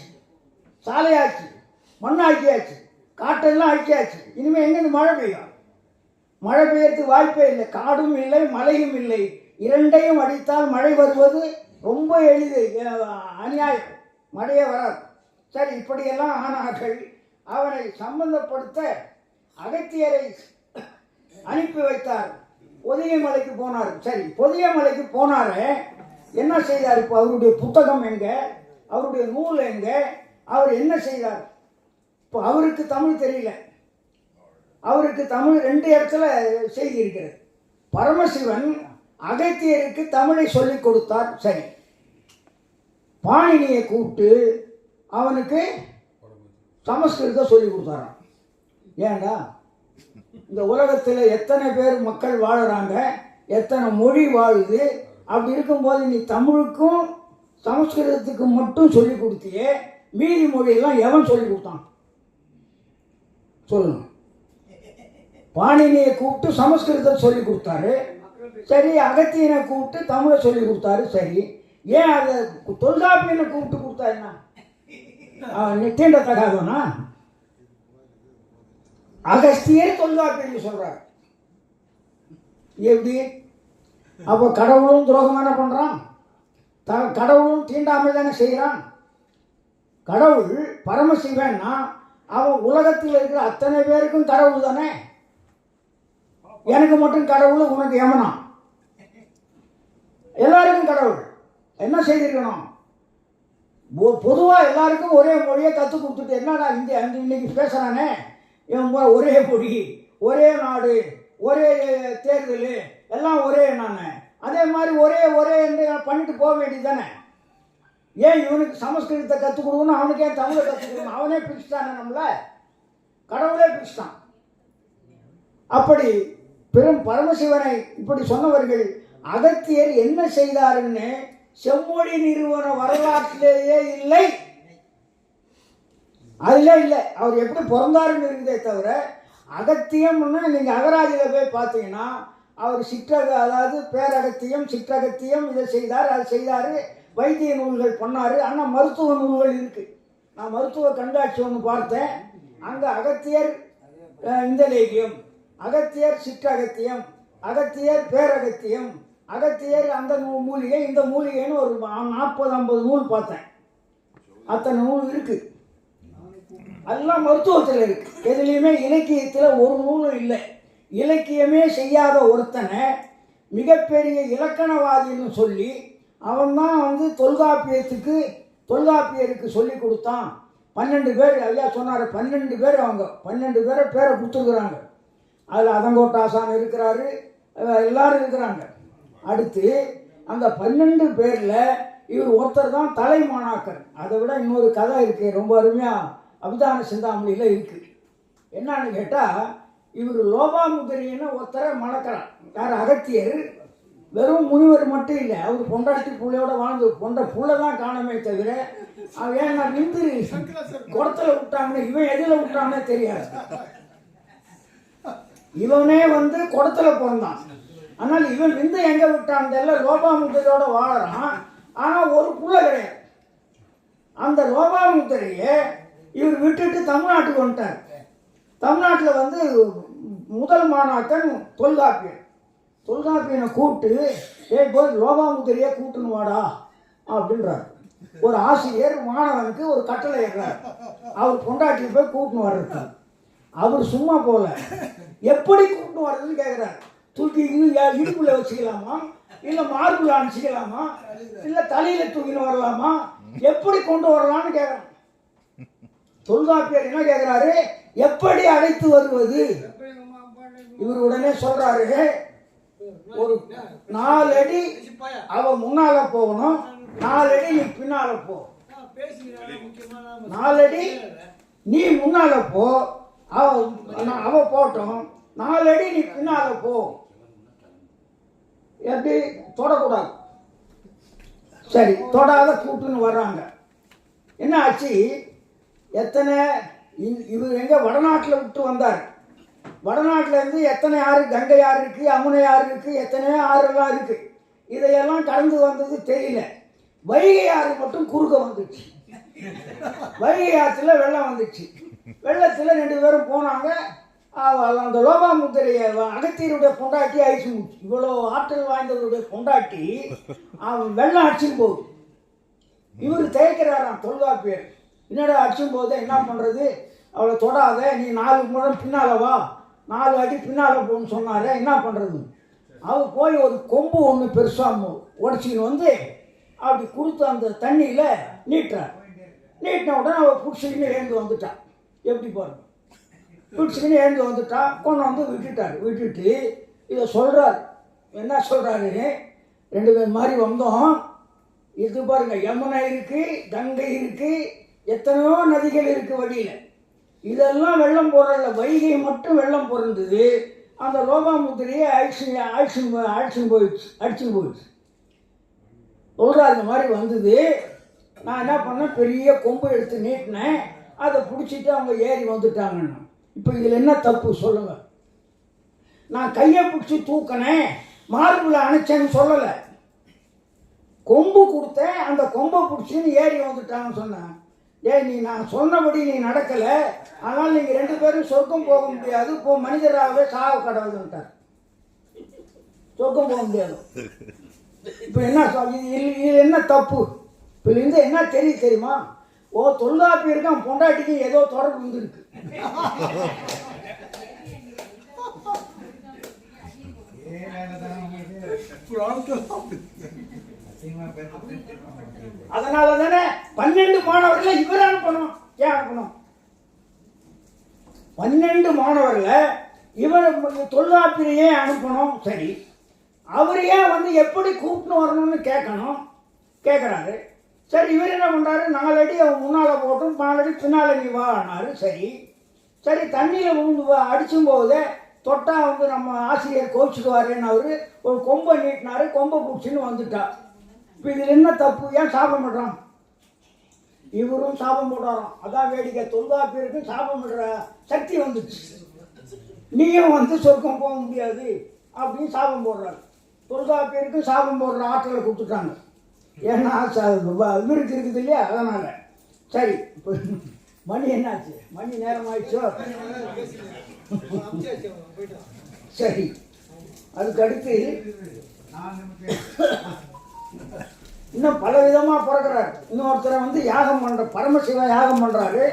சாலையாச்சு, மண்ணாக்கியாச்சு, காட்டெல்லாம் அழிச்சாச்சு. இனிமேல் எங்கேருந்து மழை பெய்யும்? மழை பெய்யறதுக்கு வாய்ப்பே இல்லை. காடும் இல்லை, மழையும் இல்லை. இரண்டையும் அடித்தால் மழை வருவது ரொம்ப எளிது, அநியாயம். மழையே வராது. சரி, இப்படியெல்லாம் ஆனார்கள். அவனை சம்பந்தப்படுத்த அகத்தியரை அனுப்பி வைத்தார். பொதிகை மலைக்கு போனார். சரி, பொதிகை மலைக்கு போனாரு. என்ன செய்தார்? இப்போ அவருடைய புத்தகம் எங்க, அவருடைய நூல் எங்க, அவர் என்ன செய்தார்? இப்போ அவருக்கு தமிழ் தெரியல. அவருக்கு தமிழ் 2 இடத்துல செய்தி இருக்கிறது. பரமசிவன் அகத்தியருக்கு தமிழை சொல்லிக் கொடுத்தார். சரி, பாணினியை கூப்பிட்டு அவனுக்கு சமஸ்கிருதத்தை சொல்லிக் கொடுத்தாராம். ஏண்டா, இந்த உலகத்தில் எத்தனை பேர் மக்கள் வாழுறாங்க, எத்தனை மொழி வாழுது. அப்படி இருக்கும்போது நீ தமிழுக்கும் சமஸ்கிருதத்துக்கு மட்டும் சொல்லி கொடுத்தியே, மீதி மொழியெல்லாம் எவன் சொல்லி கொடுத்தான் சொல்லணும். பாணினியை கூப்பிட்டு சமஸ்கிருதத்தை சொல்லி கொடுத்தாரு. சரி, அகத்தியனை கூப்பிட்டு தமிழை சொல்லி கொடுத்தாரு. சரி, ஏன் அதை தொல்காப்பியனை கூப்பிட்டு கொடுத்தா என்ன? தீண்டத்தகாதவனா? அகஸ்தியர் தொல்காப்பியன்னு சொல்றாரு. எப்படி? அப்போ கடவுளும் துரோகம் தானே பண்றான், கடவுளும் தீண்டாமை தானே செய்கிறான். கடவுள் பரமசிவன்னா அவன் உலகத்தில் இருக்கிற அத்தனை பேருக்கும் கடவுள் தானே. எனக்கு மட்டும் கடவுள், உனக்கு யமனா? எல்லாருக்கும் கடவுள். என்ன செய்திருக்கணும்? பொதுவாக எல்லாருக்கும் ஒரே மொழியை கற்றுக் கொடுத்துட்டு என்னடா இன்னைக்கு பேசுகிறானே, ஒரே மொழி, ஒரே நாடு, ஒரே தேர்தல், எல்லாம் ஒரே நான், அதே மாதிரி ஒரே என்று பண்ணிட்டு போக வேண்டியது தானே. ஏன் இவனுக்கு சமஸ்கிருதத்தை கற்றுக் கொடுக்கணும், அவனுக்கு ஏன் தமிழை கற்றுக் கொடுக்கணும்? அவனே பிரிச்சுட்டானே, நம்மள கடவுளே பிரிச்சுட்டான். அப்படி பெரும் பரமசிவனை இப்படி சொன்னவர்கள் அகத்தியர் என்ன செய்தாருன்னு செம்மொழி நிறுவன வரலாற்றிலேயே இல்லை. அதிலே இல்லை. அவர் எப்படி பிறந்தாருன்னு இருக்குதே தவிர, அகத்தியம்னு நீங்கள் அகராதியில் போய் பார்த்தீங்கன்னா அவர் அதாவது பேரகத்தியம், சிற்றகத்தியம், இதை செய்தார், அதை செய்தார், வைத்திய நூல்கள் பண்ணார். ஆனால் மருத்துவ நூல்கள் இருக்குது. நான் மருத்துவ கண்காட்சி ஒன்று பார்த்தேன். அங்கே அகத்தியர் இந்த லேகியம், அகத்தியர் சிற்றகத்தியம், அகத்தியர் பேரகத்தியம், அகத்தியர் அந்த மூலிகை, இந்த மூலிகைன்னு ஒரு 40-50 நூல் பார்த்தேன். அத்தனை நூல் இருக்குது. அதெல்லாம் மருத்துவத்தில் இருக்கு. எதுலேயுமே இலக்கியத்தில் ஒரு நூலும் இல்லை. இலக்கியமே செய்யாத ஒருத்தனை மிகப்பெரிய இலக்கணவாதின்னு சொல்லி அவன்தான் வந்து தொல்காப்பியருக்கு சொல்லி கொடுத்தான். 12 பேர் ஐயா சொன்னார். 12 பேர் அவங்க 12 பேரை பேரை கொடுத்துருக்குறாங்க. அதில் அதங்கோட்டாசான் இருக்கிறாரு, எல்லாரும் இருக்கிறாங்க. அடுத்து அந்த 12 பேரில் இவர் ஒருத்தர் தான் தலைமாணாக்கர். அதை விட இன்னொரு கதை இருக்குது, ரொம்ப அருமையாக அபிதான சிந்தாமணியில் இருக்குது. என்னன்னு கேட்டால், இவர் லோபாமுதிரின்னு ஒருத்தரை மணக்கிறார். யார்? அகத்தியர். வெறும் முனிவர் மட்டும் இல்லை, அவர் பொண்டாட்டி புள்ளையோட வாழ்ந்து புள்ள தான் காணமே தவிர அவன் ஏன் நான் நின்று குடத்தில் விட்டாங்கன்னு இவன் எதில் விட்டானே தெரியாது. இவனே வந்து குடத்தில் பிறந்தான். ஆனால் இவன் விந்து எங்கே விட்டான் தெரியல. லோபாமுதிரியோட வாழறான். ஆனால் ஒரு புள்ள கிடையாது. அந்த லோபாமுதிரியை இவர் விட்டுட்டு தமிழ்நாட்டுக்கு வந்துட்டார். தமிழ்நாட்டில் வந்து முதல் மாணாக்கன் தொல்காப்பியனை கூப்பிட்டு போய் லோபாமுதிரியை கூட்டுன்னு வாடா அப்படின்றார். ஒரு ஆசிரியர் மாணவனுக்கு ஒரு கட்டளை ஏறார். அவர் பொண்டாட்டியை போய் கூட்டின்னு வர்றது. அவர் சும்மா போல, எப்படி கூட்டின்னு வர்றதுன்னு கேட்குறாரு. தூக்கி இடுப்புல வச்சுக்கலாமா, இல்லை மார்புல அனுப்பிச்சிக்கலாமா, இல்லை தலையில் தூக்கின்னு வரலாமா, எப்படி கொண்டு வரலான்னு கேட்குறான். தொல்காப்பியர் என்ன கேட்குறாரு? எப்படி அழைத்து வருவது? இவர் உடனே சொல்றாரு, ஒரு 4 அடி அவ முன்னால போகணும், 4 அடி நீ பின்னால போ. 4 அடி நீ முன்னால போ, அவ போட்டோம், 4 அடி நீ பின்னால போ. எப்படி? தொடக்கூடாது. சரி, தொடாத கூட்டுன்னு வர்றாங்க. என்ன ஆச்சு? இவர் எங்க வடநாட்டில் விட்டு வந்தார். வடநாட்டில் இருந்து எத்தனை ஆறு, கங்கை ஆறு இருக்கு, அமுனை ஆறு இருக்கு, எத்தனையோ ஆறுலாம் இருக்கு. இதையெல்லாம் கடந்து வந்தது தெரியல. வைகை ஆறு மட்டும் குறுக்க வந்துச்சு. வைகை ஆற்றுல வெள்ளம் வந்துச்சு. வெள்ளத்தில் 2 பேரும் போனாங்க. அந்த லோபாமுதிரைய அகத்தியருடைய பொண்டாட்டி அழிச்சு முடிச்சு. இவ்வளோ ஆற்றல் வாய்ந்தவருடைய பொண்டாட்டி அவன் வெள்ளம் அடிச்சுன்னு போகுது. இவர் தேய்க்கிறாராம் தொல்காப்பியர். என்னடா அடிச்சும் போது என்ன பண்ணுறது, அவளை தொடாத, நீ 4 முழம் பின்னால் வா, 4 அடி பின்னால் போன்னு சொன்னாரே, என்ன பண்ணுறது? அவர் போய் ஒரு கொம்பு ஒன்று பெருசாக உடச்சின்னு வந்து அப்படி கொடுத்து அந்த தண்ணியில் நீட்டுறார். நீட்டின உடனே அவள் பிடிச்சிக்கின்னு எழுந்து வந்துட்டான். எப்படி பாருங்க, பிடிச்சிக்கின்னு எழுந்து வந்துட்டா. கொண்டு வந்து விட்டுட்டு இதை சொல்கிறார். என்ன சொல்கிறாரு? 2 பேர் மாதிரி வந்தோம். இது பாருங்க, யமுனை இருக்குது, கங்கை இருக்குது, எத்தனையோ நதிகள் இருக்குது வழியில். இதெல்லாம் வெள்ளம் போடல, வைகை மட்டும் வெள்ளம் பிறந்தது. அந்த லோபாமுதிரியை அடிச்சுன்னு போயிடுச்சு சொல்கிறார். இந்த மாதிரி வந்தது. நான் என்ன பண்ணேன், பெரிய கொம்பு எடுத்து நீட்டினேன், அதை பிடிச்சிட்டு அவங்க ஏறி வந்துட்டாங்கன்னு. இப்போ இதில் என்ன தப்பு சொல்லுங்க? நான் கையை பிடிச்சி தூக்கினேன், மார்பில் அணைச்சேன்னு சொல்லலை. கொம்பு கொடுத்தேன், அந்த கொம்பை பிடிச்சின்னு ஏறி வந்துட்டாங்கன்னு சொன்னேன். நீ நான் சொன்னபடி நீ நடக்கலை, ஆனால் நீங்கள் 2 பேரும் சொர்க்கம் போக முடியாது, இப்போ மனிதராகவே சாக கடவுள்ன்ட்டார். சொர்க்கம் போக முடியாது. இப்போ என்ன இது என்ன தப்பு? இப்போ இருந்து என்ன தெரியுமா? தொல்காப்பியருக்கும் பொண்டாட்டிக்கு ஏதோ தொடர்பு வந்துருக்கு. அதனால தானே 12 மாணவர்களை இவர் அனுப்பணும். ஏன் அனுப்பணும்? 12 மாணவர்களை இவர் தொல்காப்பியரையே அனுப்பணும். சரி, அவர் ஏன் வந்து எப்படி கூப்பிட்டு வரணும்னு கேட்குறாரு. சரி, இவர் என்ன பண்ணுறாரு? 4 அடி அவன் முன்னால் போட்டும், 4 அடி பின்னால் நீ வானாரு. சரி தண்ணியில் விழுந்து அடிச்சும் போதே தொட்டா வந்து நம்ம ஆசிரியர் கோச்சுக்குவாருன்னு அவர் ஒரு கொம்பை நீட்டினாரு. கொம்பை பிடிச்சின்னு வந்துட்டா. இப்போ இதில் என்ன தப்பு? ஏன் சாபம் பண்ணுறான்? இவரும் சாபம் போடுறாராம். அதான் வேடிக்கை. தொல்காப்பியருக்கும் சாபம் பண்ணுற சக்தி வந்துச்சு. நீயும் வந்து சொர்க்கம் போக முடியாது அப்படின்னு சாபம் போடுறாரு. தொல்காப்பியருக்கும் சாபம் போடுற ஆற்றலை கொடுத்துட்டாங்க. ஏன்னா இவருக்கு இருக்குது இல்லையா, அதனால். சரி, இப்போ மணி என்னாச்சு? மணி நேரம் ஆயிடுச்சோ? சரி, அதுக்கு அடுத்து இன்னும் பல விதமாக பிறக்கிறார். இன்னொருத்தரை வந்து யாகம் பரமசிவ யாகம் பண்ணுறாரு.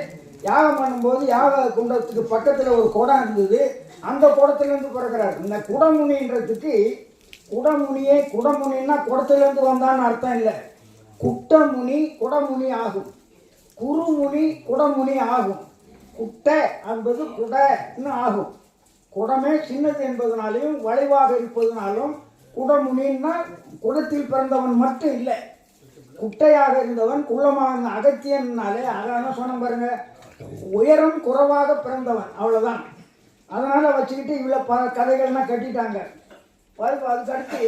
யாகம் பண்ணும்போது யாக குண்டத்துக்கு பக்கத்தில் ஒரு குடம் இருந்தது. அந்த குடத்துலேருந்து பிறக்கிறார். இந்த குடமுனின்றதுக்கு குடமுனின்னா குடத்துலேருந்து வந்தான்னு அர்த்தம் இல்லை. குட்டமுனி குடமுனி ஆகும், குருமுனி குடமுனி ஆகும். குட்டை என்பது குடன்னு ஆகும். குடமே சின்னது என்பதனாலையும் வளைவாக இருப்பதனாலும் குடமுனின்னா குடத்தில் பிறந்தவன் மட்டும் இல்லை, குட்டையாக இருந்தவன் குள்ளமாக அகத்தியன்னாலே அதான சொன்ன பாருங்க, உயரம் குறைவாக பிறந்தவன், அவ்வளோதான். அதனால் வச்சுக்கிட்டு இவ்வளோ கதைகள்லாம் கட்டிட்டாங்க. அதுக்கடுத்து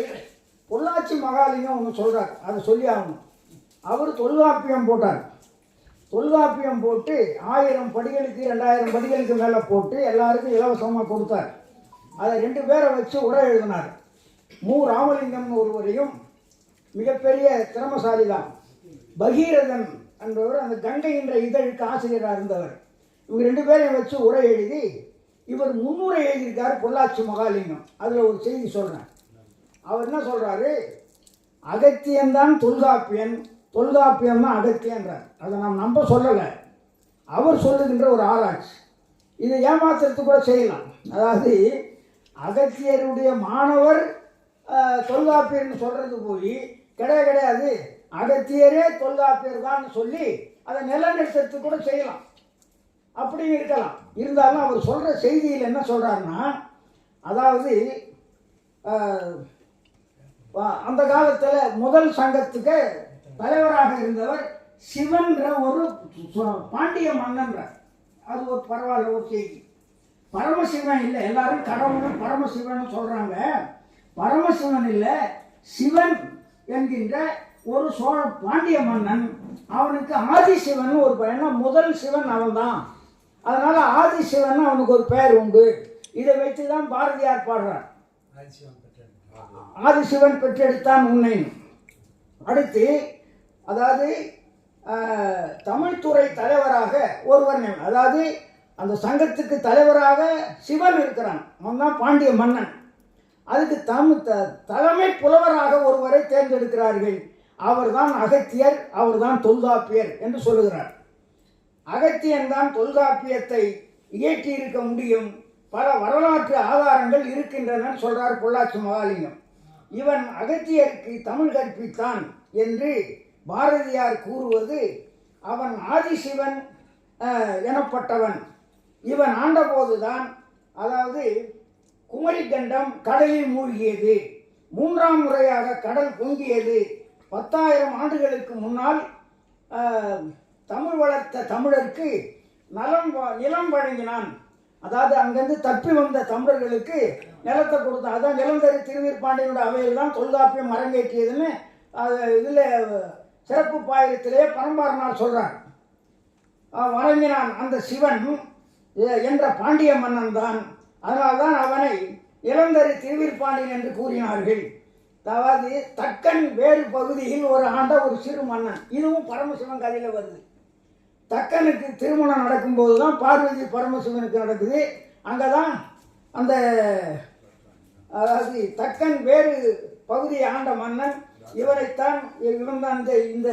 பொள்ளாச்சி மகாலிங்கம் ஒன்று சொல்கிறார், அதை சொல்லி ஆகணும். அவர் தொல்காப்பியம் போட்டார். தொல்காப்பியம் போட்டு 1000 படிகளுக்கு 2000 படிகளுக்கு மேலே போட்டு எல்லாருக்கும் இலவசமாக கொடுத்தார். அதை 2 பேரை வச்சு உரை எழுதினார். ராமலிங்கம் ஒருவரையும் மிகப்பெரிய திறமசாலி தான். பகீரதன் என்பவர் அந்த கங்கை என்ற இதழுக்கு ஆசிரியராக இருந்தவர். இவங்க 2 பேரையும் வச்சு உரை எழுதி இவர் முன்னுரை எழுதியிருக்கார் பொள்ளாச்சி மகாலிங்கம். அதில் ஒரு செய்தி சொல்கிறேன். அவர் என்ன சொல்கிறாரு, அகத்தியன்தான் தொல்காப்பியன், தொல்காப்பியம் தான் அகத்தியன்றார். அதை நாம் நம்ப சொல்லலை, அவர் சொல்லுகின்ற ஒரு ஆராய்ச்சி. இதை ஏமாத்துறதுக்கு கூட செய்யலாம். அதாவது அகத்தியருடைய மாணவர் தொல்காப்பியர்னு சொல்கிறது போய் கிடையாது, அகத்தியரே தொல்காப்பியர் தான் சொல்லி அதை நிலநிறுத்தத்துக்கு கூட செய்யலாம், அப்படியும் இருக்கலாம். இருந்தாலும் அவர் சொல்கிற செய்தியில் என்ன சொல்கிறாருன்னா, அதாவது அந்த காலத்தில் முதல் சங்கத்துக்கு தலைவராக இருந்தவர் சிவன்ற ஒரு பாண்டிய மன்னன்றார். அது ஒரு பரவாயில்ல ஒரு செய்தி. பரமசிவன் இல்லை, எல்லாரும் கடவுளும் பரமசிவன் சொல்கிறாங்க. பரமசிவன் இல்லை, சிவன் என்கின்ற ஒரு சோழ பாண்டிய மன்னன். அவனுக்கு ஆதிசிவன் ஒரு பையன், முதல் சிவன் அவன் தான். அதனால் ஆதிசிவன் அவனுக்கு ஒரு பெயர் உண்டு. இதை வைத்து தான் பாரதியார் பாடுறார், ஆதிசிவன் பெற்றெடுத்தான் உன்னை. அடுத்து அதாவது தமிழ்துறை தலைவராக ஒருவர், அதாவது அந்த சங்கத்துக்கு தலைவராக சிவன் இருக்கிறான், அவன் தான் பாண்டிய மன்னன். அதுக்கு தலைமை புலவராக ஒருவரை தேர்ந்தெடுக்கிறார்கள், அவர் தான் அகத்தியர், அவர் தான் தொல்காப்பியர் என்று சொல்லுகிறார். அகத்தியன் தான் தொல்காப்பியத்தை இயற்றியிருக்க முடியும், பல வரலாற்று ஆதாரங்கள் இருக்கின்றன சொல்றார் பொள்ளாச்சி மகாலிங்கம். இவன் அகத்தியருக்கு தமிழ் கற்பித்தான் என்று பாரதியார் கூறுவது, அவன் ஆதிசிவன் எனப்பட்டவன். இவன் ஆண்டபோதுதான், அதாவது குமரி கண்டம் கடலில் மூழ்கியது, 3ஆம் முறையாக கடல் பொங்கியது. 10,000 ஆண்டுகளுக்கு முன்னால் தமிழ் வளர்த்த தமிழருக்கு நிலம் வழங்கினான். அதாவது அங்கிருந்து தப்பி வந்த தமிழர்களுக்கு நிலத்தை கொடுத்தான். அதான் நிலந்தரி திருவீர்பாண்டியனோட அவையில் தான் தொல்காப்பியம் அரங்கேற்றியதுன்னு இதில் சிறப்பு பாயிரத்திலே பரம்பாரனார் சொல்கிறார். வழங்கினான் அந்த சிவன் என்ற பாண்டிய மன்னன் தான். அதனால்தான் அவனை இளந்தரி திருவீர்பாண்டியன் என்று கூறினார்கள். அதாவது தக்கன் வேறு பகுதியில் ஒரு ஆண்ட ஒரு சிறு மன்னன். இதுவும் பரமசிவன் கதையில் வருது. தக்கனுக்கு திருமணம் நடக்கும்போது தான் பார்வதி பரமசிவனுக்கு நடக்குது. அங்கே தான் அந்த அதாவது தக்கன் வேறு பகுதியை ஆண்ட மன்னன் இவரைத்தான், இவன் தான் இந்த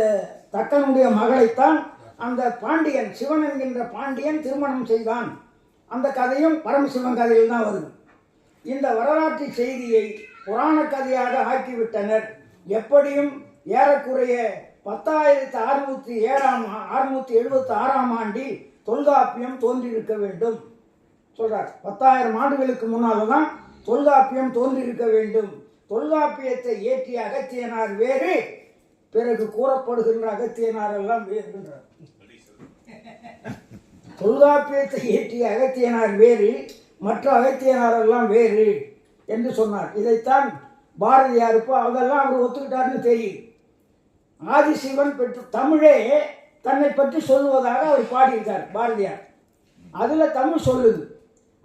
தக்கனுடைய மகளைத்தான் அந்த பாண்டியன், சிவன் என்கின்ற பாண்டியன் திருமணம் செய்தான். அந்த கதையும் பரமசிவன் கதையில் தான் வருது. இந்த வரலாற்று செய்தியை புராண கதையாக ஆக்கிவிட்டனர். எப்படியும் ஏறக்குறைய 10,676ஆம் ஆண்டில் தொல்காப்பியம் தோன்றியிருக்க வேண்டும் சொல்றார். 10,000 ஆண்டுகளுக்கு முன்னால் தான் தொல்காப்பியம் தோன்றியிருக்க வேண்டும். தொல்காப்பியத்தை இயற்றிய அகத்தியனார் வேறு, பிறகு கூறப்படுகின்ற அகத்தியனார் எல்லாம் வேறுகின்றார். தொல்காப்பியத்தை இயற்றிய அகத்தியனார் வேறு, மற்ற அகத்தியனார் எல்லாம் வேறு என்று சொன்னார். இதைத்தான் பாரதியார் இப்போ அதெல்லாம் அவர் ஒத்துக்கிட்டார்னு தெரியும். ஆதிசிவன் பெற்று தமிழே தன்னை பற்றி சொல்லுவதாக அவர் பாடியிருக்கார் பாரதியார். அதில் தமிழ் சொல்லுது,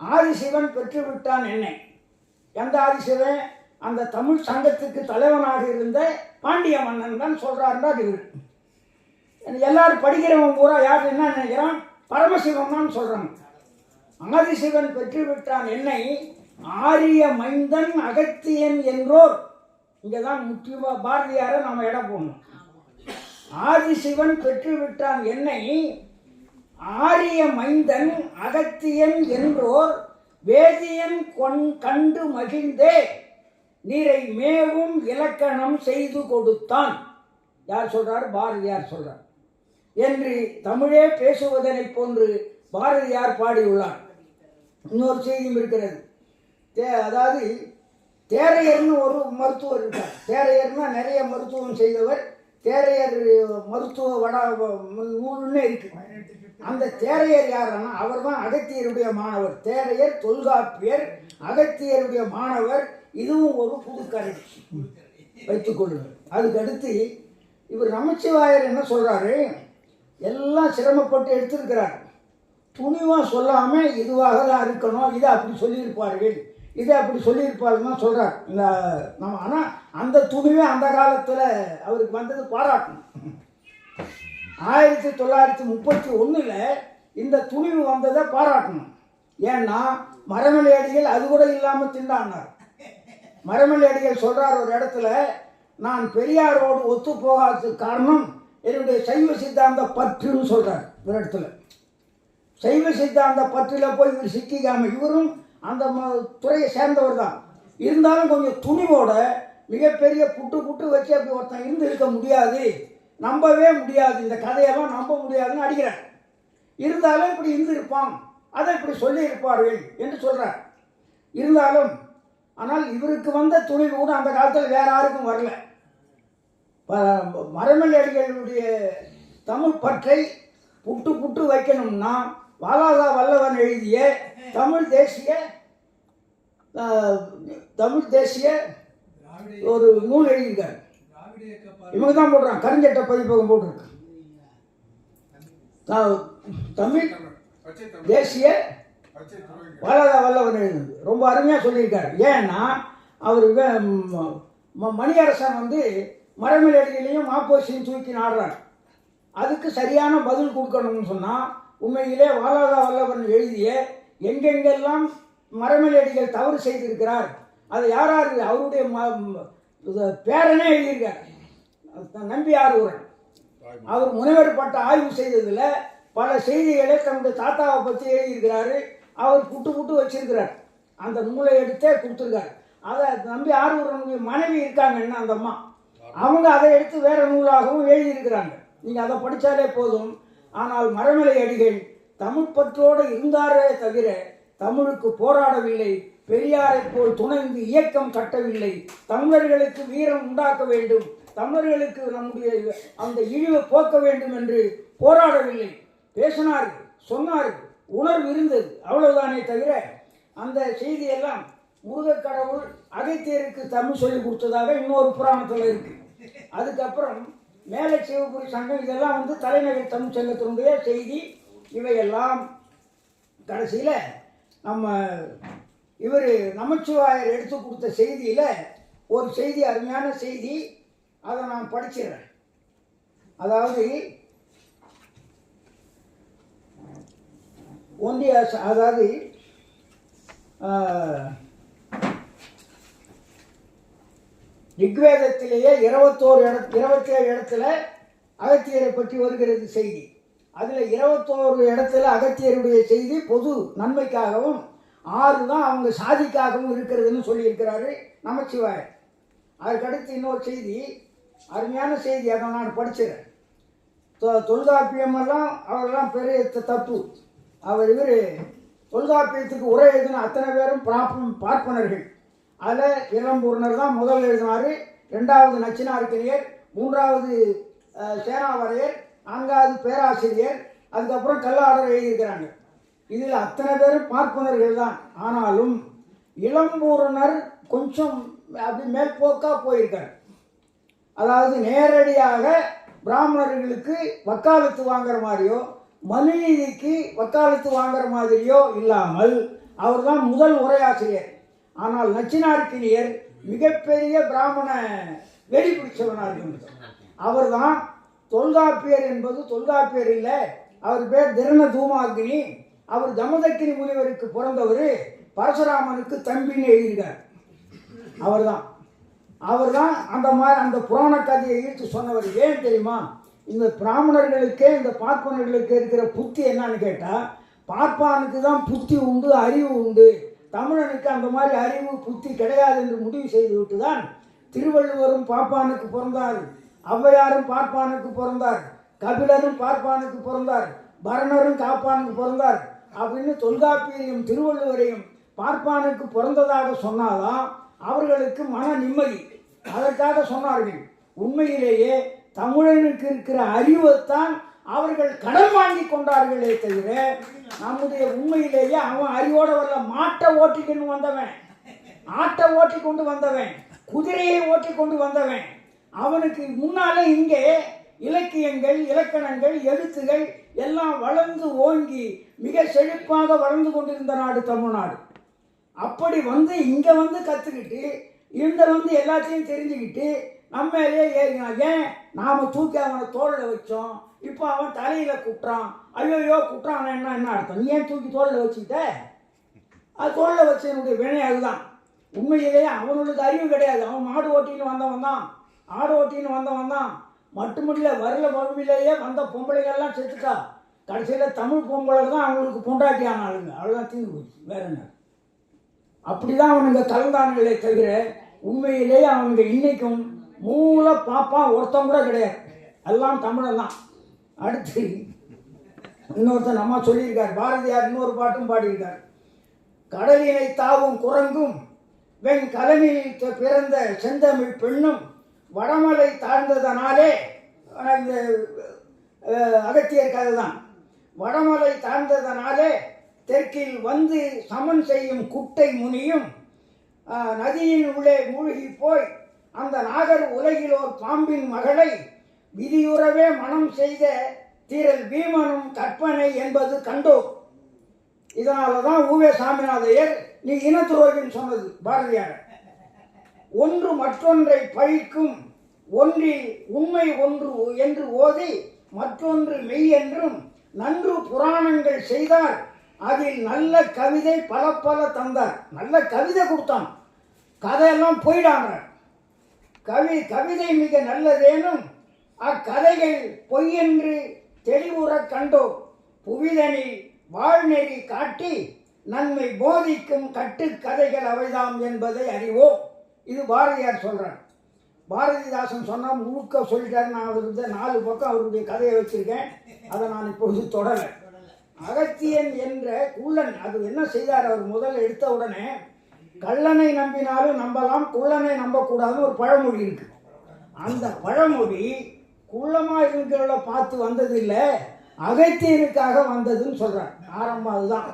ஆதிசிவன் பெற்றுவிட்டான் என்னை. எந்த ஆதிசிவன்? அந்த தமிழ் சங்கத்துக்கு தலைவனாக இருந்த பாண்டிய மன்னன் தான் சொல்கிறாருன்னா இவர். எல்லாரும் படிக்கிறவங்க பூரா யார் என்ன நினைக்கிறான்? பரமசிவன் தான் சொல்கிறாங்க. ஆதிசிவன் பெற்றுவிட்டான் என்னை ஆரிய மைந்தன் அகத்தியன் என்றோர். இங்கே தான் முக்கியமாக பாரதியாரை நாம் இடம் போடணும். ஆதிசிவன் பெற்றுவிட்டான் என்னை ஆரிய மைந்தன் அகத்தியன் என்றோர் வேதியன் கண்டு மகிழ்ந்தே நீரை மேவும் இலக்கணம் செய்து கொடுத்தான். யார் சொல்றார்? பாரதியார் சொல்றார். என்று தமிழே பேசுவதனை போன்று பாரதியார் பாடியுள்ளார். இன்னொரு செய்தியும் இருக்கிறது. அதாவது தேரையர்னு ஒரு மருத்துவர் இருக்கார். தேரையர்னா நிறைய மருத்துவம் செய்தவர். தேரையர் மருத்துவ நூல்னு இருக்கு. அந்த தேரையர் யாருன்னா அவர் தான் அகத்தியருடைய மாணவர். தேரையர் தொல்காப்பியர் அகத்தியருடைய மாணவர். இதுவும் ஒரு புதுக்கரை வைத்துக் கொள்ளுங்கள். அதுக்கு அடுத்து இவர் நமச்சிவாயர் என்ன சொல்றாரு? எல்லாம் சிரமப்பட்டு எடுத்திருக்கிறார். துணிவாக சொல்லாமல் இதுவாக தான் இருக்கணும், இதை அப்படி சொல்லியிருப்பார்கள், இதை அப்படி சொல்லியிருப்பாருன்னு தான் சொல்கிறார். இந்த நம்ம ஆனால் அந்த துணிவே அந்த காலத்தில் அவருக்கு வந்தது பாராட்டணும். 1931 இந்த துணிவு வந்ததை பாராட்டணும். ஏன்னா மரமலையடிகள் அது கூட இல்லாமல் திண்டாடினார். மரமலையடிகள் சொல்கிறார் ஒரு இடத்துல, நான் பெரியாரோடு ஒத்து போகாததுக்கு காரணம் என்னுடைய சைவ சித்தாந்த பற்றுன்னு சொல்கிறார். ஒரு இடத்துல சைவ சித்தாந்த பற்றில் போய் இவர் சிக்கிக்காம, இவரும் அந்த துறையை சேர்ந்தவர் தான் இருந்தாலும் கொஞ்சம் துணிவோட மிகப்பெரிய புட்டு வச்சு அப்படி ஒருத்தன் இருந்து இருக்க முடியாது, நம்பவே முடியாது, இந்த கதையெல்லாம் நம்ப முடியாதுன்னு அடிக்கிறார். இருந்தாலும் இப்படி இருந்து இருப்பான், அதை இப்படி சொல்லி இருப்பார்கள் என்று சொல்கிறார். இருந்தாலும் ஆனால் இவருக்கு வந்த துணிவு கூட அந்த காலத்தில் வேற யாருக்கும் வரல. மரமலையடிகளுடைய தமிழ் பற்றை புட்டு வைக்கணும்னா வாலாதா வல்லவன் எழுதிய தமிழ் தேசிய ஒரு நூல் எழுதியிருக்காரு. இவங்க தான் போடுறாங்க, கருஞ்சட்ட பதிப்பகம் போட்டிருக்கு. தமிழ் தேசிய வாலாதா வல்லவன் எழுதுது ரொம்ப அருமையாக சொல்லியிருக்காரு. ஏன்னா அவர் மணியரசன் மரமலையடிகளையும் மாப்போசியும் தூக்கி நாடுறார். அதுக்கு சரியான பதில் கொடுக்கணும்னு சொன்னால் உண்மையிலே வாலாதா வல்லவன் எழுதிய எங்கெங்கெல்லாம் மரமலையடிகள் தவறு செய்திருக்கிறார், அதை யார் அவருடைய பேரனே எழுதியிருக்கார். நம்பி ஆரூரன் அவர் முனைவர் பட்ட ஆய்வு செய்ததில் பல செய்திகளை தன்னுடைய தாத்தாவை பற்றி எழுதியிருக்கிறாரு. அவர் புட்டு வச்சிருக்கிறார். அந்த நூலை எடுத்தே கொடுத்துருக்காரு. அதை நம்பி ஆரூரனுடைய மனைவி இருக்காங்கன்னா அந்த அம்மா, அவங்க அதை எடுத்து வேற நூலாகவும் எழுதியிருக்கிறாங்க. நீங்கள் அதை படித்தாலே போதும். ஆனால் மரமலையடிகள் தமிழ் பற்றோடு இருந்தாரே தவிர தமிழுக்கு போராடவில்லை, பெரியாரை போல் துணைந்து இயக்கம் கட்டவில்லை, தமிழர்களுக்கு வீரம் உண்டாக்க வேண்டும், தமிழர்களுக்கு நம்முடைய அந்த இழிவை போக்க வேண்டும் என்று போராடவில்லை. பேசினார்கள், சொன்னார்கள், உணர்வு இருந்தது, அவ்வளவுதானே தவிர அந்த செய்தியெல்லாம் முருகக் கடவுள் அகத்தியருக்கு தமிழ் சொல்லி கொடுத்ததாக இன்னொரு புராணத்தில் இருக்கு. அதுக்கப்புறம் மேலை சிவபுரி சங்கம் இதெல்லாம் தலைநகர் தமிழ் சங்கத்தினுடைய செய்தி. இவையெல்லாம் கடைசியில் நம்ம இவர் நமச்சிவாயர் எடுத்து கொடுத்த செய்தியில் ஒரு செய்தி, அருமையான செய்தி, அதை நான் படிச்சிடுறேன். அதாவது அதாவது ரிக்வேதத்திலேயே 27 இடத்துல அகத்தியரை பற்றி வருகிறது செய்தி. அதில் 21 இடத்துல அகத்தியருடைய செய்தி பொது நன்மைக்காகவும் 6 தான் அவங்க சாதிக்காகவும் இருக்கிறதுன்னு சொல்லியிருக்கிறாரு நமச்சிவாயர். அதுக்கடுத்து இன்னொரு செய்தி, அருமையான செய்தி, அதை நான் படிச்சிடறேன். தொல்காப்பியமெல்லாம் அவரெல்லாம் பெரிய தப்பு. இவர் தொல்காப்பியத்துக்கு உரை எழுதின அத்தனை பேரும் பார்ப்பனர்கள். அதில் இளம்பூர்ணர் தான் முதல் எழுதினார், 2வது நச்சினார்க்கினியர், 3வது சேனாவரையர், 4வது பேராசிரியர், அதுக்கப்புறம் கல்லாடர் எழுதியிருக்கிறாங்க. இதில் அத்தனை பேரும் பார்ப்பனர்கள் தான். ஆனாலும் இளம்பூர்ணர் கொஞ்சம் அப்படி மேற்போக்காக போயிருக்கார். அதாவது நேரடியாக பிராமணர்களுக்கு வக்காலத்து வாங்குற மாதிரியோ மனுநீதிக்கு வக்காலத்து வாங்குற மாதிரியோ இல்லாமல் அவர் தான் முதல் உரையாசிரியர். ஆனால் நச்சினார்க்கினியர் மிகப்பெரிய பிராமண வெடி பிடிச்சவனாக இருந்தது. அவர் தான் தொல்காப்பியர் என்பது தொல்காப்பியர் இல்லை, அவர் பேர் திரண தூமாக்னி. அவர் தமதக்கினி முனிவருக்கு பிறந்தவர், பரசுராமனுக்கு தம்பின்னு எழுதியிருக்கார். அவர் தான் அந்த புராண கதையை ஈர்த்து சொன்னவர். ஏன் தெரியுமா? இந்த பிராமணர்களுக்கே இந்த பார்ப்பனர்களுக்கு இருக்கிற புத்தி என்னன்னு கேட்டால், பார்ப்பானுக்கு தான் புத்தி உண்டு, அறிவு உண்டு, தமிழனுக்கு அந்த மாதிரி அறிவு புத்தி கிடையாது என்று முடிவு செய்து விட்டு தான் திருவள்ளுவரும் பார்ப்பானுக்கு பிறந்தார், ஔவையாரும் பார்ப்பானுக்கு பிறந்தார், கபிலரும் பார்ப்பானுக்கு பிறந்தார், பரணரும் காப்பானுக்கு பிறந்தார் அப்படின்னு தொல்காப்பியையும் திருவள்ளுவரையும் பார்ப்பானுக்கு பிறந்ததாக சொன்னாதான் அவர்களுக்கு மன நிம்மதி. அதற்காக சொன்னார்கள். உண்மையிலேயே தமிழனுக்கு இருக்கிற அறிவைத்தான் அவர்கள் கடன் வாங்கி கொண்டார்களே தவிர, நம்முடைய உண்மையிலேயே அவன் அறிவோட வரல. மாட்டை ஓட்டிக்கொண்டு வந்தவன், ஆட்டை ஓட்டி கொண்டு வந்தவன், குதிரையை ஓட்டி கொண்டு வந்தவன், அவனுக்கு முன்னாலே இங்கே இலக்கியங்கள், இலக்கணங்கள், எழுத்துகள் எல்லாம் வளர்ந்து ஓங்கி மிக செழிப்பாக வளர்ந்து கொண்டிருந்த நாடு தமிழ்நாடு. அப்படி வந்து இங்கே வந்து கற்றுக்கிட்டு இந்த வந்து எல்லாத்தையும் தெரிஞ்சுக்கிட்டு நம்மளே ஏறினான். ஏன் நாம் தூக்கி அவனை தோளில் வச்சோம், இப்போ அவன் தலையில் குட்டுறான். ஐயோயோ குட்டுறான், என்ன அர்த்தம்? நீ ஏன் தூக்கி தோளில் வச்சுக்கிட்ட? அது தோளில் வச்சனுடைய வினை அதுதான். உண்மையிலேயே அவனுக்கு அறிவு கிடையாது. அவன் மாடு ஓட்டின்னு வந்தவன் தான், ஆடு ஓட்டின்னு வந்தவன் தான். மட்டுமில்லை, வரல வறுமையிலேயே வந்த பொம்பளைகள்லாம் செத்துட்டா. கடைசியில் தமிழ் பொம்பளை தான் அவங்களுக்கு பொண்டாட்டி ஆனாளுங்க. அவ்வளோதான் தீர்ந்து போச்சு. வேற என்ன? அப்படி தான் அவனுங்க கலந்தானுங்களே தவிர உண்மையிலேயே அவனுங்க இன்னைக்கும் மூல பாப்பா ஒருத்தம் கூட கிடையாது. எல்லாம் தமிழன் தான். அடுத்து இன்னொருத்தன் நம்ம சொல்லியிருக்கார், பாரதியார் இன்னொரு பாட்டும் பாடியிருக்கார். கடலினை தாவும் குரங்கும் வெண் கலனில் பிறந்த செந்தமிழ் பெண்ணும் வடமலை தாழ்ந்ததனாலே, இந்த அகத்தியர் கதை தான். வடமலை தாழ்ந்ததனாலே தெற்கில் வந்து சமன் செய்யும் குட்டை முனியும் நதியின் உள்ளே மூழ்கி போய் அந்த நாகர் உலகிலோர் பாம்பின் மகளை விதியுறவே மனம் செய்த தீரல் பீமனும் கற்பனை என்பது கண்டோம். இதனால தான் ஊவே சாமிநாதையர் நீ இனத்துரோகின்னு சொன்னது பாரதியார். ஒன்று மற்றொன்றை பழிக்கும், ஒன்றில் உண்மை ஒன்று என்று ஓதி மற்றொன்று மெய் என்றும் நன்று புராணங்கள் செய்தார். அதில் நல்ல கவிதை பல பல தந்தார். நல்ல கவிதை கொடுத்தான், கதையெல்லாம் போயிடாங்க. கவிதை மிக நல்லதேனும் அக்கதைகள் பொய்யென்று தெளிவுற கண்டோம். புவிதனில் வாழ்நெறி காட்டி நன்மை போதிக்கும் கட்டுக்கதைகள் அவைதாம் என்பதை அறிவோம். இது பாரதியார் சொல்றார். பாரதிதாசன் சொன்னால் முழுக்க சொல்லிட்டார். நான் அவருக்கு 4 பக்கம் அவருடைய கதையை வச்சிருக்கேன். அதை நான் இப்பொழுது தொடர. அகத்தியன் என்ற குள்ளன் அது என்ன செய்தார்? அவர் முதல்ல எடுத்த உடனே கள்ளனை நம்பினாலும் நம்பலாம், குள்ளனை நம்பக்கூடாதுன்னு ஒரு பழமொழி இருக்கு. அந்த பழமொழி குள்ளமாக இருக்கிறவளை பார்த்து வந்தது இல்லை, அகத்தியனுக்காக வந்ததுன்னு சொல்றார். ஆரம்பம் அதுதான்.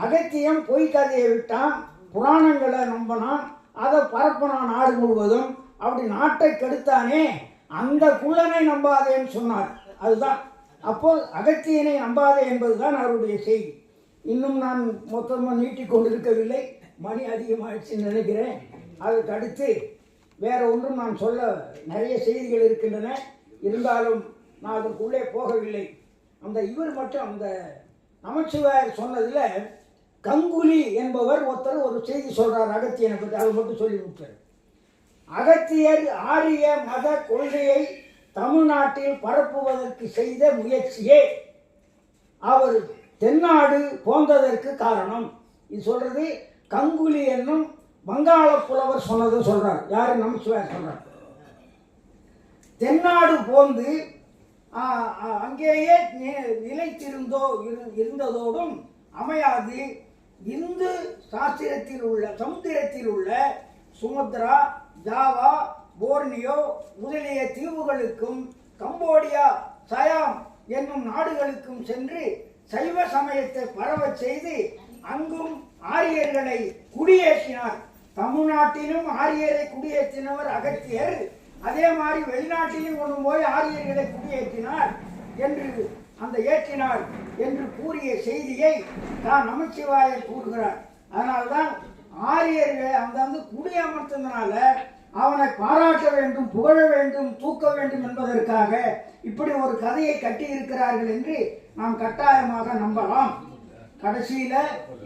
அகத்தியம் பொய் கதையை விட்டான், புராணங்களை நம்பினான், அதை பரப்பினான் நாடு முழுவதும். அப்படி நாட்டை கெடுத்தானே, அந்த குள்ளனை நம்பாதேன்னு சொன்னார். அதுதான். அப்போ அகத்தியனை நம்பாதே என்பதுதான் அவருடைய செய்தி. இன்னும் நான் மொத்தமாக நீட்டி கொண்டிருக்கவில்லை, மணி அதிகமாகிடுச்சுன்னு நினைக்கிறேன். அதுக்கு அடுத்து வேற ஒன்றும் நான் சொல்ல நிறைய செய்திகள் இருக்கின்றன. இருந்தாலும் நான் அதற்குள்ளே போகவில்லை. அந்த இவர் மட்டும் அந்த நமச்சிவாயர் சொன்னதில் கங்குலி என்பவர் ஒருத்தர் ஒரு செய்தி சொல்கிறார் அகத்தியனை பற்றி. அதை மட்டும் சொல்லி விட்டார். அகத்தியர் ஆரிய மத கொள்கையை தமிழ்நாட்டில் பரப்புவதற்கு செய்த முயற்சியே அவர் தென்னாடு போந்ததற்கு காரணம். இது சொல்றது கங்குலி என்னும் வங்காள புலவர் சொன்னதை சொல்றார். யாரு? நமச்சிவாயர் சொல்றார். தென்னாடு போந்து அங்கேயே இருந்ததோடும் அமையாது, இந்து சாஸ்திரத்தில் உள்ள சமுத்திரத்தில் உள்ள சுமத்ரா, ஜாவா, போர்னியோ முதலிய தீவுகளுக்கும் கம்போடியா, சயாம் என்னும் நாடுகளுக்கும் சென்று சைவ சமயத்தை பரவச் செய்து அங்கும் ஆரியர்களை குடியேற்றினார். தமிழ்நாட்டிலும் ஆரியரை குடியேற்றினவர் அகத்தியர். அதே மாதிரி வெளிநாட்டிலும் கொண்டு போய் ஆரியர்களை குடியேற்றினார் என்று அந்த ஏற்றினார் என்று கூறிய செய்தியை தான் நமச்சிவாயர் கூறுகிறார். அதனால்தான் ஆரியர்கள் அந்த குடியமர்த்ததுனால அவனை பாராட்ட வேண்டும், புகழ வேண்டும், தூக்க வேண்டும் என்பதற்காக இப்படி ஒரு கதையை கட்டியிருக்கிறார்கள் என்று நாம் கட்டாயமாக நம்பலாம். கடைசியில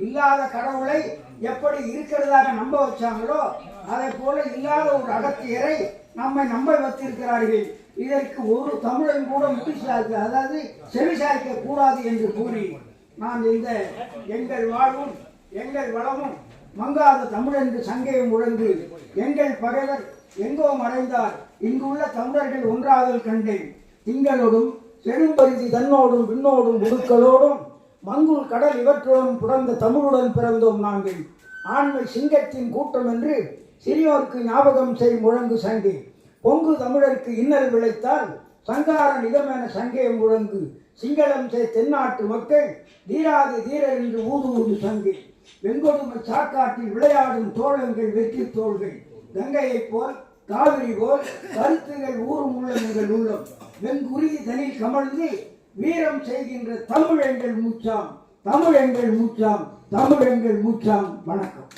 இல்லாத கடவுளை எப்படி இருக்கிறதாக நம்ப வச்சாங்களோ அதை போல இல்லாத ஒரு அகத்தியரை நம்மை நம்ப வைத்திருக்கிறார்கள். இதற்கு ஒரு தமிழன் கூட முட்டிசாய்க்க, அதாவது செவிசாய்க்க கூடாது என்று கூறி நான் இந்த எங்கள் வாழ்வும் எங்கள் வளமும் மங்காத தமிழென்று சங்கையும் முழங்கு எங்கள் பகைவர் எங்கோ மறைந்தார் இங்குள்ள தமிழர்கள் ஒன்றாதல் கண்டேன் திங்களோடும் செழும்பருதி தன்னோடும் விண்ணோடும் உடுக்களோடும் மங்குள் கடல் இவற்றுடன் புடர்ந்த தமிழுடன் பிறந்தோம் நாங்கள் ஆண்மை சிங்கத்தின் கூட்டம் என்று சிறியோருக்கு ஞாபகம் செய் முழங்கு சங்கை பொங்கு தமிழருக்கு இன்னல் விளைத்தால் சங்கார நிகமென சங்கே முழங்கு சிங்களம் செய் தென்னாட்டு மக்கள் தீராது தீரர் என்று ஊது ஊது சங்கை வெங்கொடுமை சாக்காட்டில் விளையாடும் தோழங்கள் வெற்றி தோள்கள் கங்கையைப் போல் காவிரி போல் கருத்துகள் ஊரும் உள்ளம் எங்கள் உள்ளம் வெங்குருதி தனில் கமழ்ந்து வீரம் செய்கின்ற தமிழ் எங்கள் மூச்சாம் தமிழ் எங்கள் மூச்சாம் தமிழ் எங்கள் மூச்சாம். வணக்கம்.